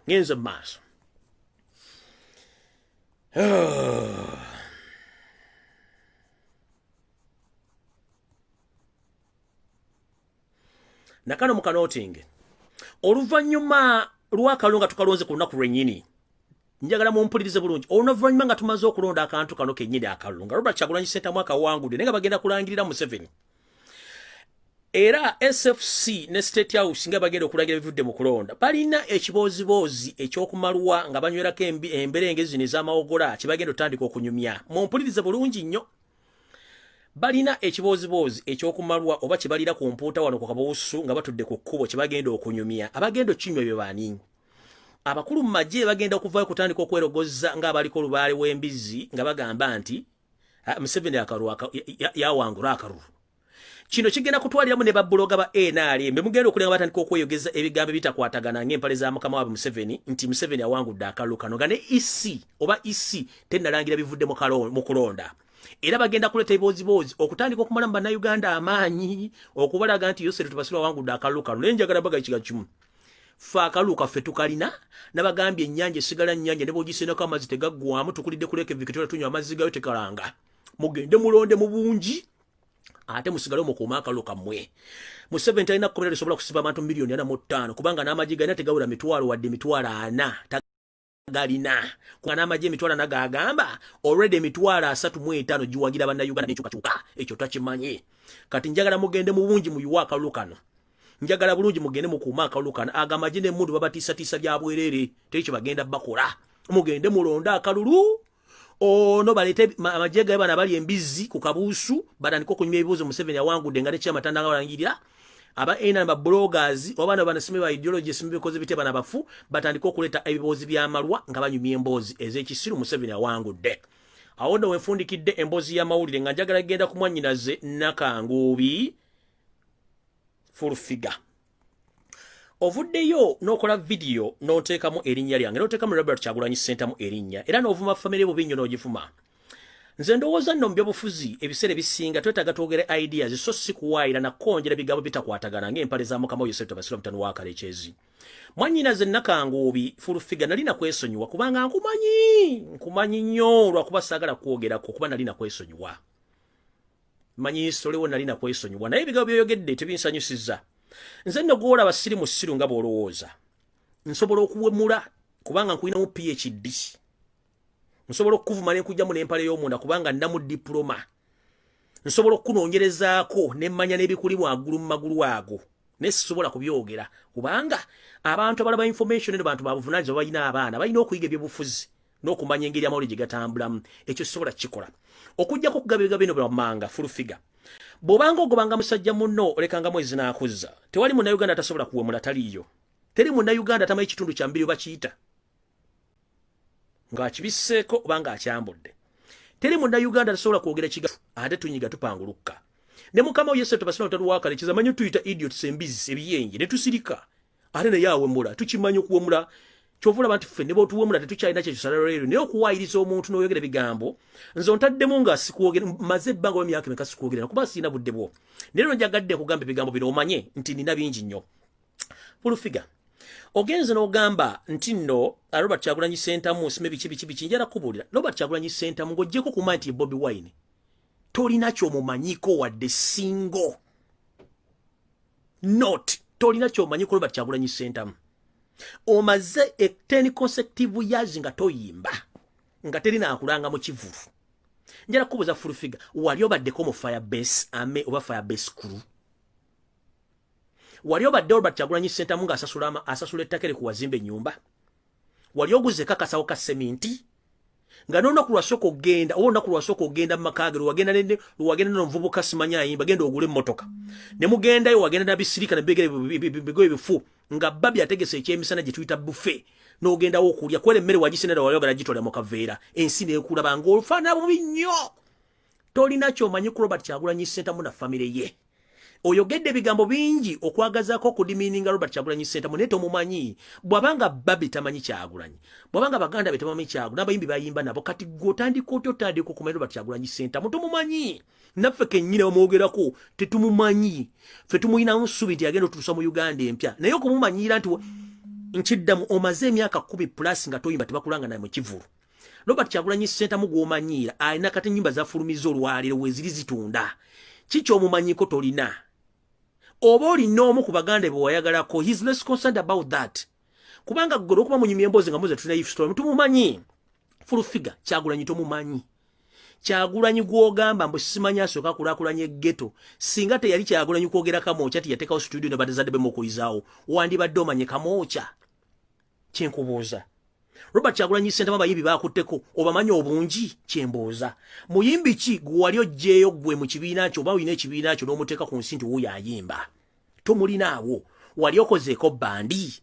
Here's a mass. nakano mukanotinge oluvannyuma lwakalonga tukalonze ku lunaku lwennyini njagala mumpulirize bulungi oluvannyuma nga tumaze okulonda akantu kano kennyini akalunga Robert Kyagulanyi Ssentamu akawangudde naye nga bagenda kulangirira Museveni era SFC ne State House nga bagenda okulangira bivudde mu kulonda balina ekiboozibozi ekyokumalwa nga banywerako emberengezi n'ez'amawogola kibagenda otandika okunyumya mumpulirize bulungi nnyo balina ekiboozibozi ekyokumalwa oba kibalira ku mpuuta wano ku kabuusu nga batudde ku kkubo kibagenda okunyumya abagenda okinywa bye baani abakulu mu magye bagenda okuvaayo kutandika okwerogoza ng'abaliko lubaale w'embizzi nga bagamba nti Museveni yawangula akalulu kino kigenda kutwaliramu ne babbuloga ba NRM mugenda okulenga batandika okweyogeza ebigambo bitakwatagana ng'empale za mukama waabwe Museveni nti Museveni awangudde akalulu kano nga ne EC oba EC tennalangira bivudde mu kulonda era bagenda kuleta eboozibozi okutandika okumala mu bannayuganda amaanyi okubalaga nti yose tubasula wangudde akalulu kano naye njagala baga ekiga kimu fe akalulu kaffe tukalina nabagambye ennyanja esigala nnyanja ne bw'ogisenako amazzi tegaggwamu tukulidde ku Lake Victoria tunywa amazzi gayo tekalanga mugende mulonde mu bungi ate musigale mukuuma akalulu kammwe Museveni talina kkomera lisobola kusiba abantu miliyoni 45 kubanga n'amagye galina tegawula mitwalo wadde mitwalo 4 galina kuna n'amagye emitwalo nagagamba already emitwalo 35 giwagira bannayuganda n'enkyukakyuka ekyo takimanyi kati njagala mugende mu bungi muyiwa akalulu kano njagala bulungi mugende mukuuma akalulu kano agamagye n'emmundu babatiisatiisa bya bwerere tekyo bagenda bakola mugende mulonda akalulu ono balete amagye gaye bana bali embizzi ku kabuusu batandika okunyuma ebibuuzo Museveni awangudde nga nekyama balangirira aba ena ba bloggers obana banasime ba ideologies mbikoze bite bana bafu batandika okuleta ebibuuzi by'amalwa nga banyumya emboozi ez'ekisiru Museveni awangudde awo ndo wenfundikidde emboozi y'amawulire nga njagala genda ku mwannyinaze Nakangubi full figure ovuddeyo n'okola video n'oteekamu erinnya lyange n'oteekamu Robert Kyagulanyi Ssentamu erinnya era n'ovuma family bubi nnyo n'ogifuma nze ndowooza nno mu byobufuzi ebiseera ebisinga twetaaga twogere ideas so si kuwaayira nakonjera bigambo bitakwatagana ng'empale za mukama wo Yosef Tabasira mutano wa Kalekyezi mwannyinaze Nakangubi full figure nalina kwesonyiwa kubanga nkumanyi nnyo lwakuba saagala kwogerako kuba nalina kwesonyiwa manyi solewo nalina kwesonyiwa naye ebigambo byoyogedde tebinsanyusizza nze nno gwola abasiri mu ssiru nga bw'olowooza nsobola okuwemula kubanga nkulinamu PhD nsobola okuvuma ne nkujjamu n'empale y'omunda kubanga nnamu diploma nsobola okunoonyerezaako ne mmanya n'ebikuli waggulu mu magulu ago naye sisobola kubyogera kubanga abantu abalaba information eno bantu babuvunaanyizibwa balina abaana balina okuyiga ebyobufuzi n'okumanya engeri amawulire gye gatambulamu ekyo sisobola kukikola okujjako okugaba ebigambo bino byammanga full figure bw'obanga ogobanga musajja munno olekanga mwezi n'akuzza tewali munnayuganda atasobola kuwemula taliiyo teri munnayuganda atamanyi kitundu kya mbiri bakiyita ng'akibisseeko oba ng'akyambudde teri munnayuganda atasobola kwogera kiga ate tunyiga tupangulukka ne mukama wo Yesu Tabasira mutano wa Kalekyezi amanyi tuyita idiots embizi ebiyenje ne tusirika ate naye awemula tukimanyi okuwemula kyovula abantu ffe ne bw'otuwemula tetukyalina kye tusalaleero naye okuwaayiriza omuntu n'oyogera ebigambo nze ontaddemu nga sikuwogera maze ebbanga w'emyaka emeka sikuwogerera kuba sirina budde bwo naye njagadde kugamba ebigambo bino omanye nti nina bingi nnyo pulufiga ogenze n'ogamba nti nno Robert Kyagulanyi Ssentamu sime biki njala kubuulira Robert Kyagulanyi Ssentamu ng'oggyeko kumanya nti Bobi Wine tolina ky'omumanyiko wadde singo not tolina ky'omanyiko Robert Kyagulanyi Ssentamu omaze 10 consecutive years nga toyimba nga terina akulanga mu kivulu njala kubuza full figure wali obaddeko mu firebase ame oba firebase crew wali obadde Robert Kyagulanyi Ssentamu nga asasula ettaka ku wazimba ennyumba wali oguze kakasawo ka sementi nga n'olunaku lwasooka ogenda oba olunaku lwasooka ogenda mu makaage lwagenda n'omuvubuka simanya ayimba genda ogule emmotoka ne mugendayo wagenda nabisirika nebigoye bifu nga babi ategese ekyemisana gye tuyita buffet n'ogendawo okulya kwera emmere wagisenera wayogala gitwala mu kaveera ensi neekulaba ng'olufaanana bubi nnyo tolina ky'omanyi ku Robert Kyagulanyi Ssentamu na famire ye oyogedde ebigambo bingi okwagazaako okudimiininga Robert Kyagulanyi Ssentamu naye tomumanyi bw'abanga babi tamanyi Kyagulanyi bw'abanga baganda be tamanyi Kyagulanyi n'abayimbi bayimba nabo kati gw'otandika okumanya Robert Kyagulanyi Ssentamu tomumanyi naffe kennyini bamwogerako tetumumanyi ffe tumuyinamu ssubi nti agenda otutuusa mu Uganda empya naye okumumanyira nti nkiddamu omaze emyaka 10 plus nga toyimba tebakulanga naye mu kivulu Robert Kyagulanyi Ssentamu gw'omanyiira alina kati ennyimba zafulumiza olwaleero weeziri zitunda kiki omumanyiko tolina oba oli n'omu ku baganda be wayagalako, he's less concerned about that. Kubanga ggwe okuba munyumya emboozi nga muze tulina if story tumumanyi. Full figure Kyagulanyi tomumanyi. Kyagulanyi gw'ogamba mbu simanyi asooka kulaakulanya ghetto. Singa teyali Kyagulanyi kwogera Kamoocha yateekawo studio ne badazadde be mukuyizaawo. Wandibadde omanye Kamoocha. Kyenkubuuza. Robert Kyagulanyi Ssentamu abayimbi baakutteko obamanyi obungi kyembuuza. Muyimbi ki gwe wali oggyeyo gwe mu kibiina kyo oba olina ekibiina kyo n'omuteeka ku nsi nti wuuyo ayimba? Tomulinaawo. Wali okozeeko bandi?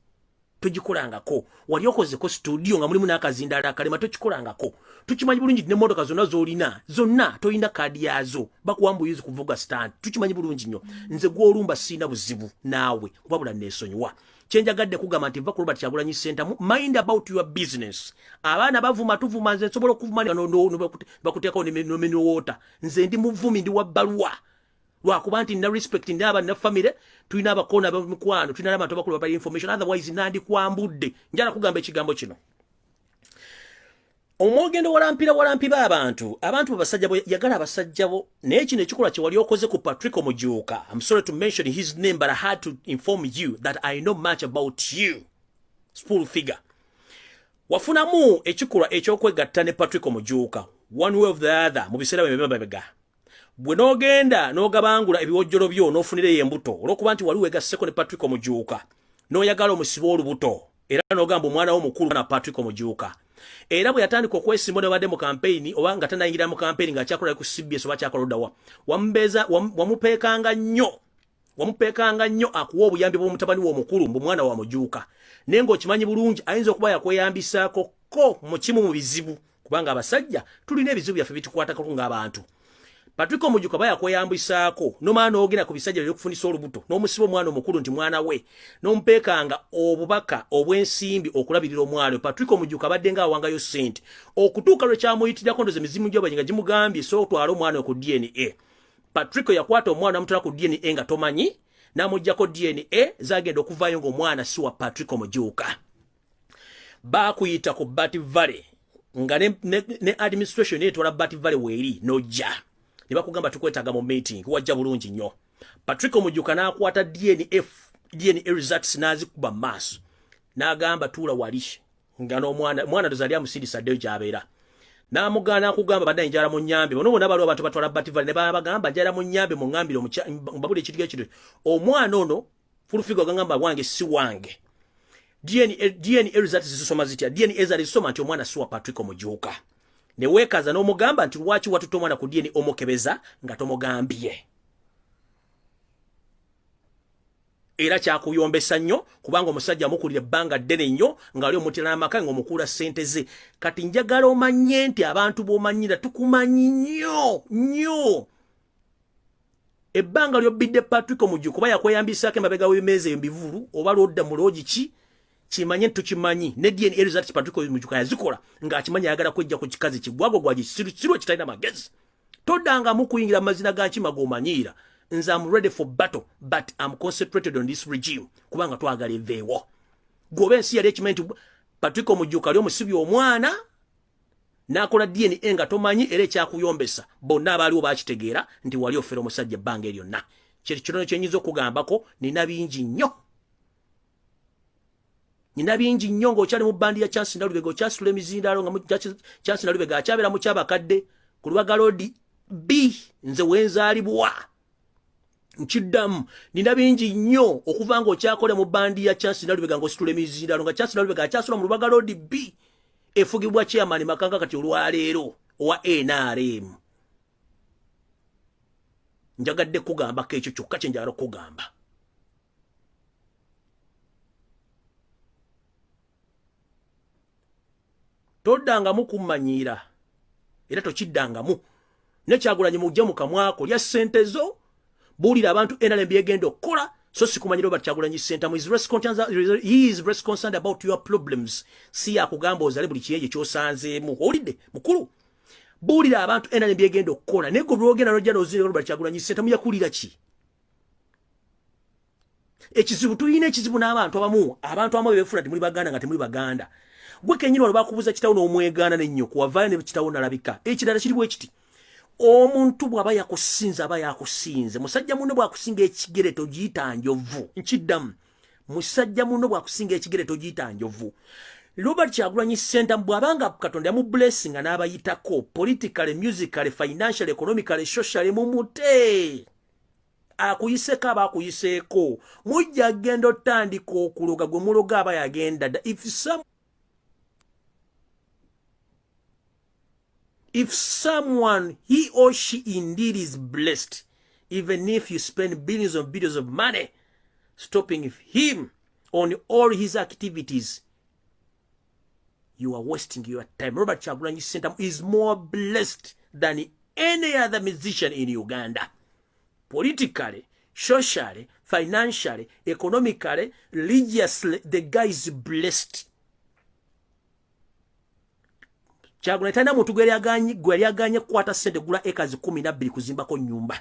Togikolangako. Wali okozeko studio nga mulimu n'akazindaala akalema tokikolangako. Tukimanyi bulungi n'emmotoka zonna z'olina zonna toyina kaadi yazo bakuwa mbuyinza kuvuga stand. Tukimanyi bulungi nnyo. Nze gw'olumba sina buzibu naawe wabula neesonyiwa. Kyenjagadde kugamba nti va ku Robert Kyagulanyi Ssentamu, mind about your business. Abaana bavuma tuvuma nze nsobola okuvuma bakuteekao ne water. Nze ndi muvumi ndi wa bbaluwa. Lwakuba nti nina respect ndaba na family tulina abakoona b'emikwano tulina abantu abakulu baba information otherwise nandi kwambudde njala kugamba ekigambo kino. Omwogendo walampiba abantu babasajja bo yagala abasajja bo naye kino ekikola kye wali okoze ku Patrick Omujuuka. I'm sorry to mention his name but I had to inform you that I know much about you. Full figure. Wafunamu ekikolwa ekyokwegatta ne Patrick Omujuuka one way of the other mu biseera bye bwe n'ogenda n'ogabangula ebiwojjolo byo n'ofunire embuto olw'okuba nti wali weegasseko ne Patrick Omujuuka n'oyagala omusiba olubuto era n'ogamba omwana wo mukulu na Patrick Omujuuka era bwe yatandika okwesimba ne badde mu campaign oba nga tanayingira mu campaign ng'akyakola ku CBS oba akyakola oddawa wamupeekanga nnyo akuwa obuyambi bw'omutabani w'omukulu mbu mwana wa Mujuuka naye ng'okimanyi bulungi ayinza okuba yakweyambisaako ko mu kimu mu bizibu kubanga abasajja tulina ebizibu byaffe bitukwatako ng'abantu. Patrick Omujuuka baya kweyambisaako n'omwana ogenda ku bisajja by'okufundisa olubuto n'omusiba omwana omukulu nti mwana we n'ompeekanga obubaka obw'ensimbi okulabirira omwana we. Patrick Omujuuka abadde nga awangayo ssente okutuuka lwe kyamuyitirako ndoze emizimu gy'abanyi nga gimugambye so otwala omwana we ku DNA. Patrick yakwata omwana amutwala ku DNA nga tomanyi n'amuggyako DNA zagenda okuvaayo ng'omwana si wa Patrick Omujuuka. Baakuyita ku Bat Valley nga ne administration neetwala Bat Valley weeri n'ojja. Ne bakugamba tukwetaaga mu meeting wajja bulungi nnyo. Patrick Omujuuka n'akwata DNA results n'azikuba maaso n'agamba tuula wali nga n'omwana dozali amusindisa ddeyo gy'abeera n'amugaana akugamba badde njala mu nnyambe bono bonna baliwo abantu batwala Bat Valley ne bagamba njala mu nnyambe mu ngambire mbabule ekitiga ekiro omwana ono fulufigo agamba wange si wange. DNA results zisoma zitya? DNA zali zisoma nti omwana si wa Patrick Omujuuka. Ne weekaza n'omugamba nti lwaki watuta omwana ku DNA omukebeza nga tomugambye. Era kyakuyombesa nnyo kubanga omusajja amukulira ebbanga ddene nnyo nga ali omutira n'amaka ng'omukuula ssente ze. Kati njagala omanye nti abantu b'omanyira tukumanyi nnyo. Ebbanga ly'obbidde Patrick Omujuuka kuba yakweyambisaako emabega w'emmeeza eyo mbivulu oba lw'odda mu loogi ki kimanye tukimanyi ne DNA results Patrick Omujuuka yazikola ng'akimanyi ayagala kwejja ku kikazi kigwago gwaji sirwe kitalina magezi. Toddanga mu kuyingira amazina ga nkima g'omanyiira. Nze I'm ready for battle but I'm concentrated on this regime kubanga twagala eveewo. Gwobe ensi yali ekimanyi nti Patrick Omujuuka ali omusibi omwana n'akola DNA nga tomanyi era ekyakuyombesa bonna abaaliwo baakitegeera nti wali ofera omusajja ebbanga eryonna. Kino kyenyinza okugambako nina bingi nnyo. Nina bingi nnyo ng'okyali mu bbandi ya Chance Nalubega okyasula emizindaalo nga Chance Nalubega akyabeera mu kyabakadde ku Lubaga Road B nze wenzaalibwa. Nkiddamu nina bingi nnyo okuva ng'okyakole mu bbandi ya Chance Nalubega ng'ositula emizindaalo nga Chance Nalubega akyasula mu Lubaga Road B efugibwa chairman Makanga kati olwaleero owa NRM. Njagadde kugambako ekyo kyokka kye njagala okugamba. Toddangamu kummanyiira era tokiddangamu ne Kyagulanyi mujja mu kamwako lya ssente zo buulira abantu NRM byegenda okukola so sikumanyira Robert Kyagulanyi Ssentamu he is responsible about your problems. Si yakugamba ozale buli kiyeje kyosanzeemu olidde mukulu buulira abantu NRM byegenda okukola naye gwe bwogenda n'ojja n'ozira Robert Kyagulanyi Ssentamu yakulira ki? Ekizibu tulina ekizibu n'abantu abamu beefula temuli baganda nga temuli baganda. Gwe kenyini wano bakubuza kitawo n'omwegaana n'ennyo kuwavaayo ne kitawo nalabika. Ekirala kiri bwe kiti omuntu bw'aba yakusinze aba yakusinze. Musajja munno bw'akusinga ekigere togiyita njovu. Nkiddamu. Musajja munno bw'akusinga ekigere togiyita njovu. Robert Kyagulanyi Ssentamu bw'abanga Katonda yamu blessing n'abayitako politically, musically, financially, economically, socially mumute. Akuyiseko aba akuyiseeko. Mujja agenda otandika okuloga gwe muloga aba yagenda. If someone, he or she indeed is blessed, even if you spend billions and billions of money stopping him on all his activities, you are wasting your time. Robert Kyagulanyi Ssentamu is more blessed than any other musician in Uganda. Politically, socially, financially, economically, religiously, the guy is blessed. Kyagulanyi talina muntu gwe yaganye kwata sente gula acres 12 kuzimbako nyumba.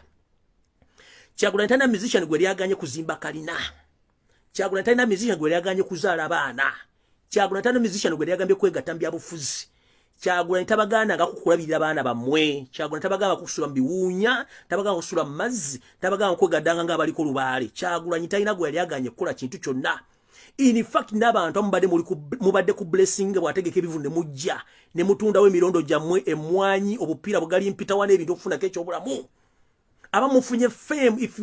Kyagulanyi talina musician gwe yaganye kuzimba kalina. Kyagulanyi talina musician gwe yaganye kuzaala baana. Kyagulanyi talina musician gwe yagambye kwegatta mu byabufuzi. Kyagulanyi tabagana ngakukulabirira baana bammwe. Kyagulanyi tabagana kusula mu biwunya, tabagana kusula mu mazzi, tabagana kwegaddanga nga baliko lubaale. Kyagulanyi talina gwe yaganye kukola kintu kyonna. In fact, n'abantu mubadde ku blessing bwategeka ebivunde mujja ne mutundawo emirondo gyammwe emwanyi obupiira bugali mpita wane ebintu okufunako ekyobulamu. Abamufunye fame if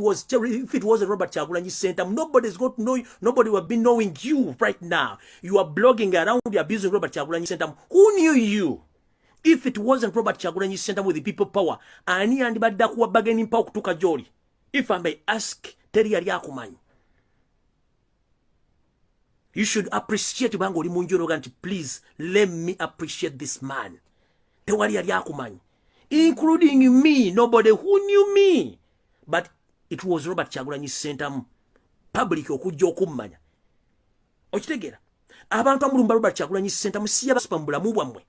it was Robert Kyagulanyi Ssentamu, nobody's got to know you. Nobody will be knowing you right now. You are blogging around, you are abusing Robert Kyagulanyi Ssentamu. Who knew you? If it wasn't Robert Kyagulanyi Ssentamu with the people power, ani andibadde akuwa bargaining power kutuuka gy'oli? If I may ask, teri yali akumanyi. You should appreciate bango oli munjoro ganti, please let me appreciate this man. Tewali yali akumanyi. Including me, nobody who knew me. But it was Robert Kyagulanyi Ssentamu. Public okujja okummanya. Okitegeera? Abantu amulumba Robert Kyagulanyi Ssentamu siya basipambula mu bwamwe.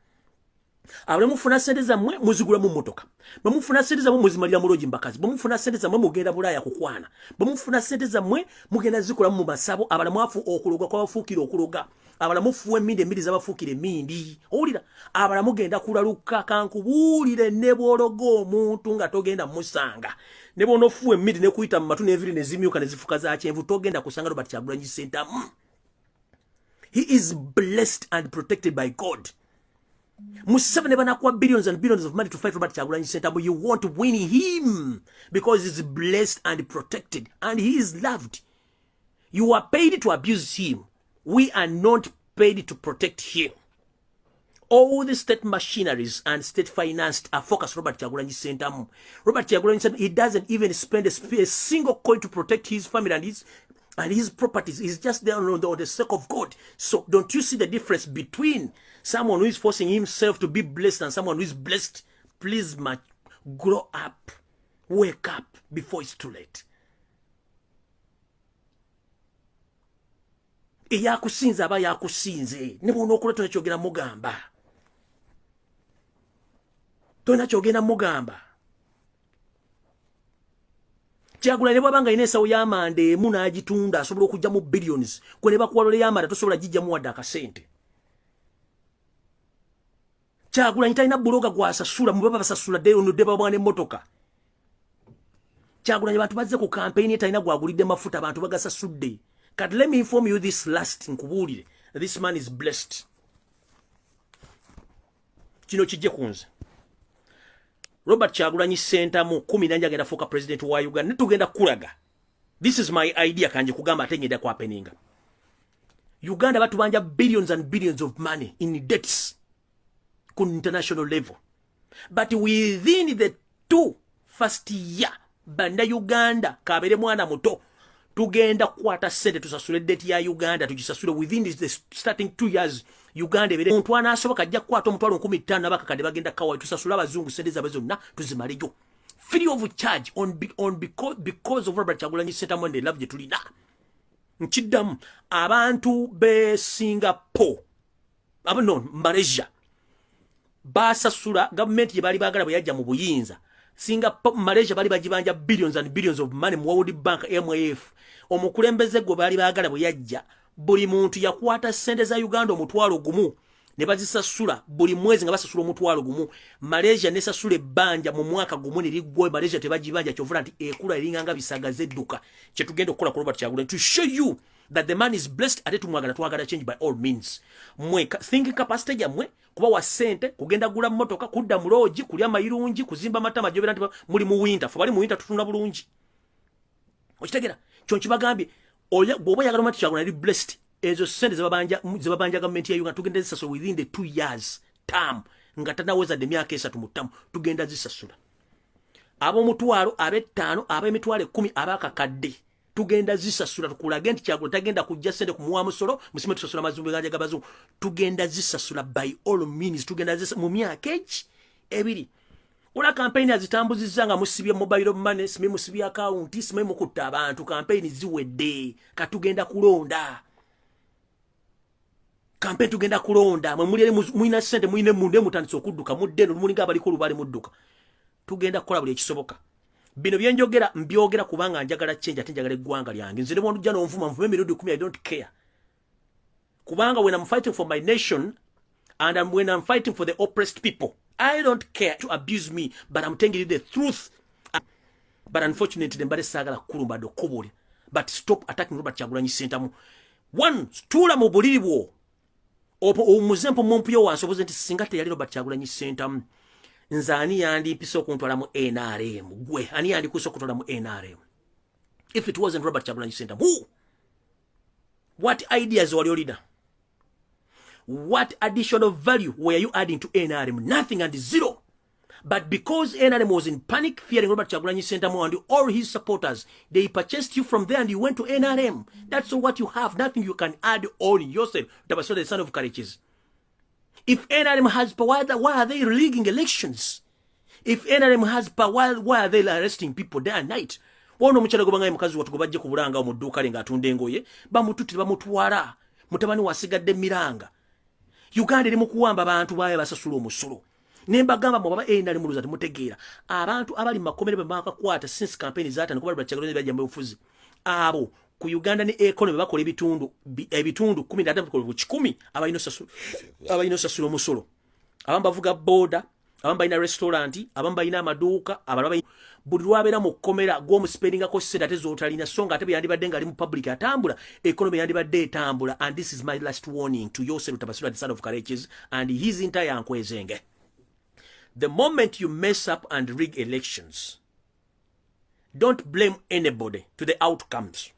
Abale mufuna sente zammwe muzigula mu motoka. Bamufuna sente zammwe muzimalira muloji mbakazi. Bamufuna sente zammwe mugenda bulaya kukwana. Bamufuna sente zammwe mugenda zikola mu masabo abala mwafu okuloga kwa bafuukira okuloga. Abala mufuwe minde mbiri zabafuukire mindi. Owulira abala mugenda kulaluka kankubuulire ne bwologo omuntu nga togenda musanga. Ne bonofuwe mindi ne kuyita mu matu n'eviri ne zimyuka ne zifuka za kyenvu togenda kusanga Robert Kyagulanyi Ssentamu. He is blessed and protected by God. Museveni banakuwa billions and billions of money to fight Robert Kyagulanyi Ssentamu. You want to win him because he's blessed and protected and he is loved. You are paid to abuse him. We are not paid to protect him. All the state machineries and state financed are focused Robert Kyagulanyi Ssentamu. Robert Kyagulanyi Ssentamu, he doesn't even spend a single coin to protect his family and his properties. He's just there on the sake of God. So don't you see the difference between someone who is forcing himself to be blessed and someone who is blessed? Please, grow up. Wake up before it's too late. Eyakusinze aba yakusinze. Ne bw'ono okola tonakyogera mugamba. Tonakyogera mugamba. Kyagulanyi bw'abanga ina ensawo y'amanda emu n'agitunda asobola okujja mu billions. Gwe ne bakuwalola y'amanda tosobola gijjamu wadde akasente. Kyagulanyi talina buloga gw'asasula mu baba basasula onodde babwana emmotoka. Kyagulanyi bantu bazze ku campaign talina gwagulidde mafuta abantu bagasasudde. But let me inform you this last nkubuulire. This man is blessed. Kino kijje kunze. Robert Kyagulanyi Ssentamu 14 agenda fuuka president wa Uganda. Netugenda kulaga. This is my idea kanje kugamba ate ngenda kwapeninga. Uganda batubanja billions and billions of money in debts ku international level. But within the 2 first year banda Uganda kabere mwana muto tugenda kwata sente tusasule debt ya Uganda tugisasule within the starting 2 years. Uganda ebere omuntu anasoboka ajja kwata omutwalo 15 abakakade bagenda kawa tusasula abazungu sente za bazonna tuzimalejo free of charge because of Robert Kyagulanyi Ssentamu and the love jetulina. Nkiddamu abantu be Singapore Malaysia basasula government ye bali bagala bwe yajja mu buyinza. Singapore Malaysia bali bagibanja billions and billions of money mu World Bank MIF. Omukulembeze gwe bali bagala bwe yajja buli muntu yakwata sente za Uganda omutwalo gumu ne bazisasula buli mwezi nga basasula omutwalo gumu. Malaysia ne sasula ebbanja mu mwaka gumu ne liggwa. Malaysia tebagibanja kyovula nti ekula eringanga bisagaze edduka. Kye tugenda okukola ku Robert Kyagulanyi to show you that the man is blessed ate tumwagala twagala change by all means. Mwe thinking capacity jammwe kuba wa sente kugenda gula mmotoka kudda mu lodge kulya mayirungi kuzimba matama jobera nti muli mu winter fo bali mu winter tutuna bulungi. Okitegera kyo kibagambye bwoba yagala mati Kyagulanyi blessed ezo sente zebabanja government ya Uganda tugenda zisasula within the 2 years term nga tanaweza de myaka 3 mu term tugenda zisasula. Abo mutwalo ab'ettaano ab'emitwalo 10 abakakadde tugenda zisasula tukulaga nti Kyagulanyi tagenda kujja sente kumuwa musolo musime tusasula mazumbe ganja gabazu tugenda zisasula by all means tugenda zisasula mu myaka ebiri. Una campaign azitambuzizza nga musibye mobile money sime musibye account sime mukutta abantu campaign ziwedde katugenda kulonda. Campaign tugenda kulonda mwe muli muina sente muine munde mutandise okudduka muddeno mulinga abali ko lubali mudduka tugenda kukola buli ekisoboka. Bino byenjogera mbyogera kubanga njagala change ate njagala eggwanga lyange nzire mwandu jano nvuma nvume emirundi 10 I don't care kubanga when I'm fighting for my nation and when I'm fighting for the oppressed people I don't care to abuse me but I'm telling you the truth. But unfortunately mbale sagala kulumba do kobole but stop attacking Robert Kyagulanyi Ssentamu. One stula mu buliri bwo omuzempo mumpuyo wansoboze nti singa teyali Robert Kyagulanyi Ssentamu nzani yandi piso kuntwala mu NRM gwe ani yandi kuso kuntwala mu NRM if it wasn't Robert Kyagulanyi Ssentamu. Who? What ideas were your leader? What additional value were you adding to NRM? Nothing and zero. But because NRM was in panic fearing Robert Kyagulanyi Ssentamu and all his supporters, they purchased you from there and you went to NRM. That's all what you have. Nothing you can add on yourself. Tabaso the son of courageous. If NRM has power, why are they rigging elections? If NRM has power, why are they arresting people day and night? Wono mchana gobanga mukazi watu gobajje kubulanga omudduka lenga atunde ngoye bamututi bamutwala mutabani wasigadde miranga. Uganda eri mukuwamba abantu baye basasula omusolo. Nemba gamba mu baba NRM muluza temutegeera abantu abali makomere bamaka kwata since campaign zata nkuba Robert Kyagulanyi bajja ofuzi abo ku Uganda ne economy bakola ebitundu 15 ku 10 abayino sasula omusolo abamba bavuga boda abamba ina restaurant abamba ina amaduuka abalaba buli lwabeera mu komera gwo mu spending ko sente tezotalina songa ate yandi badde ngali mu public atambula economy yandi badde etambula. And this is my last warning to yourself Tabasula the son of courageous and his entire Nkwezenge. The moment you mess up and rig elections, don't blame anybody to the outcomes.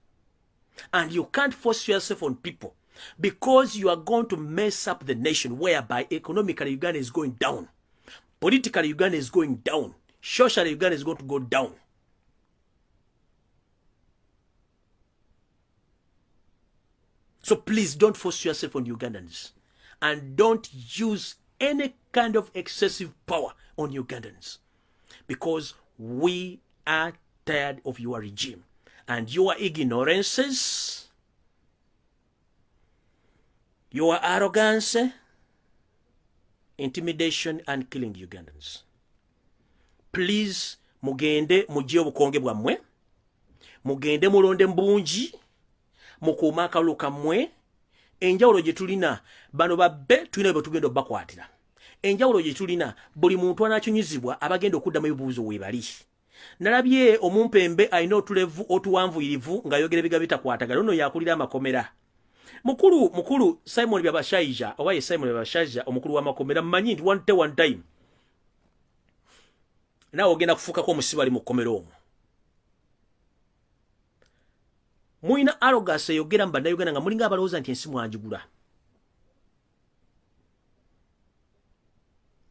And you can't force yourself on people because you are going to mess up the nation whereby economically Uganda is going down. Politically Uganda is going down. Socially Uganda is going to go down. So please don't force yourself on Ugandans. And don't use any kind of excessive power on Ugandans. Because we are tired of your regime. And your ignorances, your arrogance, intimidation, and killing Ugandans. Please, mugende mujje obukonge bwammwe, mugende mulonde mbungi, mukuuma akalulu kammwe. Enjawulo gye tulina bano babbe tulina bwe tugenda bakwatira. Enjawulo gye tulina buli muntu anakyunyizibwa abagenda okuddamu ebibuuzo weebali. Nalabye omumpembe alina otulevu otuwanvuyirivu nga yogera ebiga bitakwatagala ono yakulira amakomera. Mukulu Simon Byabashaija oba ye Simon Byabashaija omukulu w'amakomera mmanyi nti one time naawe ogenda kufuukako omusibe ali mu kkomera omwo. Muina arrogance eyogera mu bannayuganda nga mulinga abalowooza nti ensi mwanjigula.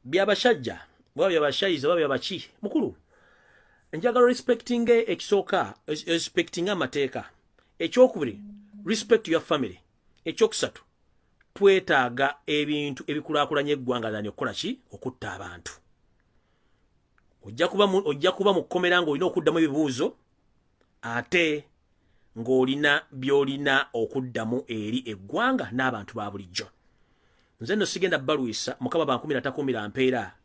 Byabashaija oba Byabashaija oba Byabaki mukulu njagala respecting ekisooka respecting amateeka. Ekyokubiri respect your family. Ekyokusatu twetaaga ebintu ebikulaakulanya eggwanga zani okukola ki okutta abantu. Ojja kuba mu kkomera ng'olina okuddamu ebibuuzo ate ng'olina by'olina okuddamu eri eggwanga n'abantu ba bulijjo. Nze nno sigenda balwisa mukama bankumira takumira mpeera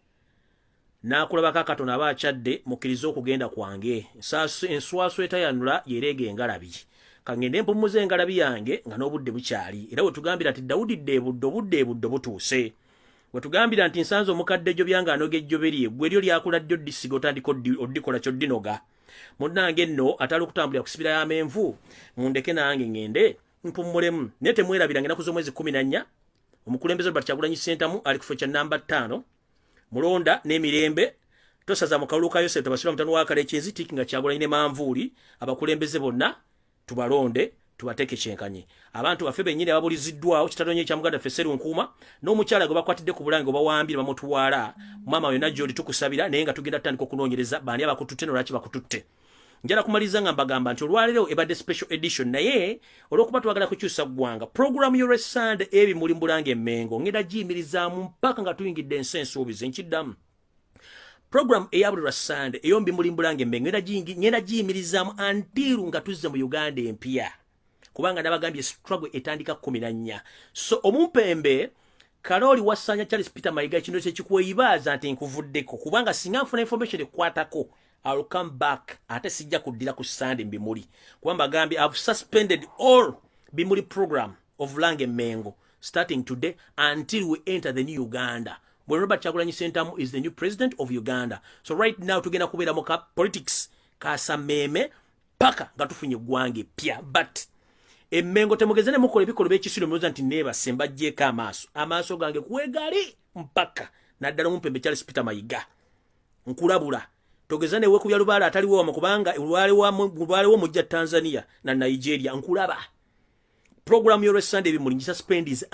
n'akulabako akatono aba akyadde mukkiriza okugenda kwange enswaswa etayanula yereega engalabi kangende mpumuze engalabi yange nga n'obudde bukyali era wetugambira nti Dawudi budde butuuse wetugambira nti nsanze omukadde ejjo byanga anoga ejjobe lye gwe lyo lyakula ddyo ddisiga otandika oddikola kyoddinoga munnange nno atali okutambulira ku sibira y'amenvu mundeke nange ngende mpumulemu naye temwerabira ngenda kuza omwezi 14 omukulembeze Robert Kyagulanyi Ssentamu ali ku fecha namba 5 mulonda n'emirembe tosaza mu kalulu ka Yosef tabasira mutano wa kale kyenziti nga Kyagulanyi ne Manvuuli abakulembeze bonna tubalonde tubateke kyenkanye abantu baffe bennyini ababuliziddwawo kitadonye kya Muganda Feseru Nkuuma n'omukyala gwe bakwatidde ku bulange obawambira bamutuwala mama yonna gyoli tukusabira naye nga tugenda tutandika okunoonyereza baani abakututte n'olwaki bakututte njala kumaliza nga mbagamba nti olwaleero ebadde special edition naye olw'okuba twagala kukyusa ggwanga program y'olwessande ebimuli mu Bulange Emmengo ngenda giyimirizaamu mpaka nga tuyingidde ensi ensuubize nkiddamu program eya buli lwassande ey'ombimuli mu Bulange Emmengo ngenda giyimirizaamu antiru nga tuzze mu Uganda empya kubanga nabagambye struggle etandika 14 so omumpembe Karoli Wasanya Charles Peter Mayiga kino kyekikweyibaza nti nkuvuddeko kubanga singa nfuna information ekwatako I'll come back ate sijja kuddira ku Sunday mbimuli kubanga gambye I've suspended all bimuli program of Bulange Emmengo starting today until we enter the new Uganda when Robert Kyagulanyi Ssentamu is the new president of Uganda so right now tugenda kubeera mu politics kasameme paka nga tufunye gwange pya but Emmengo temugezene mukola ebikolo by'ekisiro mwoza nti neba semba jeka amaaso gange kuwegali mpaka naddala mumpembe Charles Peter Mayiga nkulabula togezane we kubya lubala atali wo kubanga ulwale wo mujja Tanzania na Nigeria nkulaba program y'olwessande ebimuli suspend is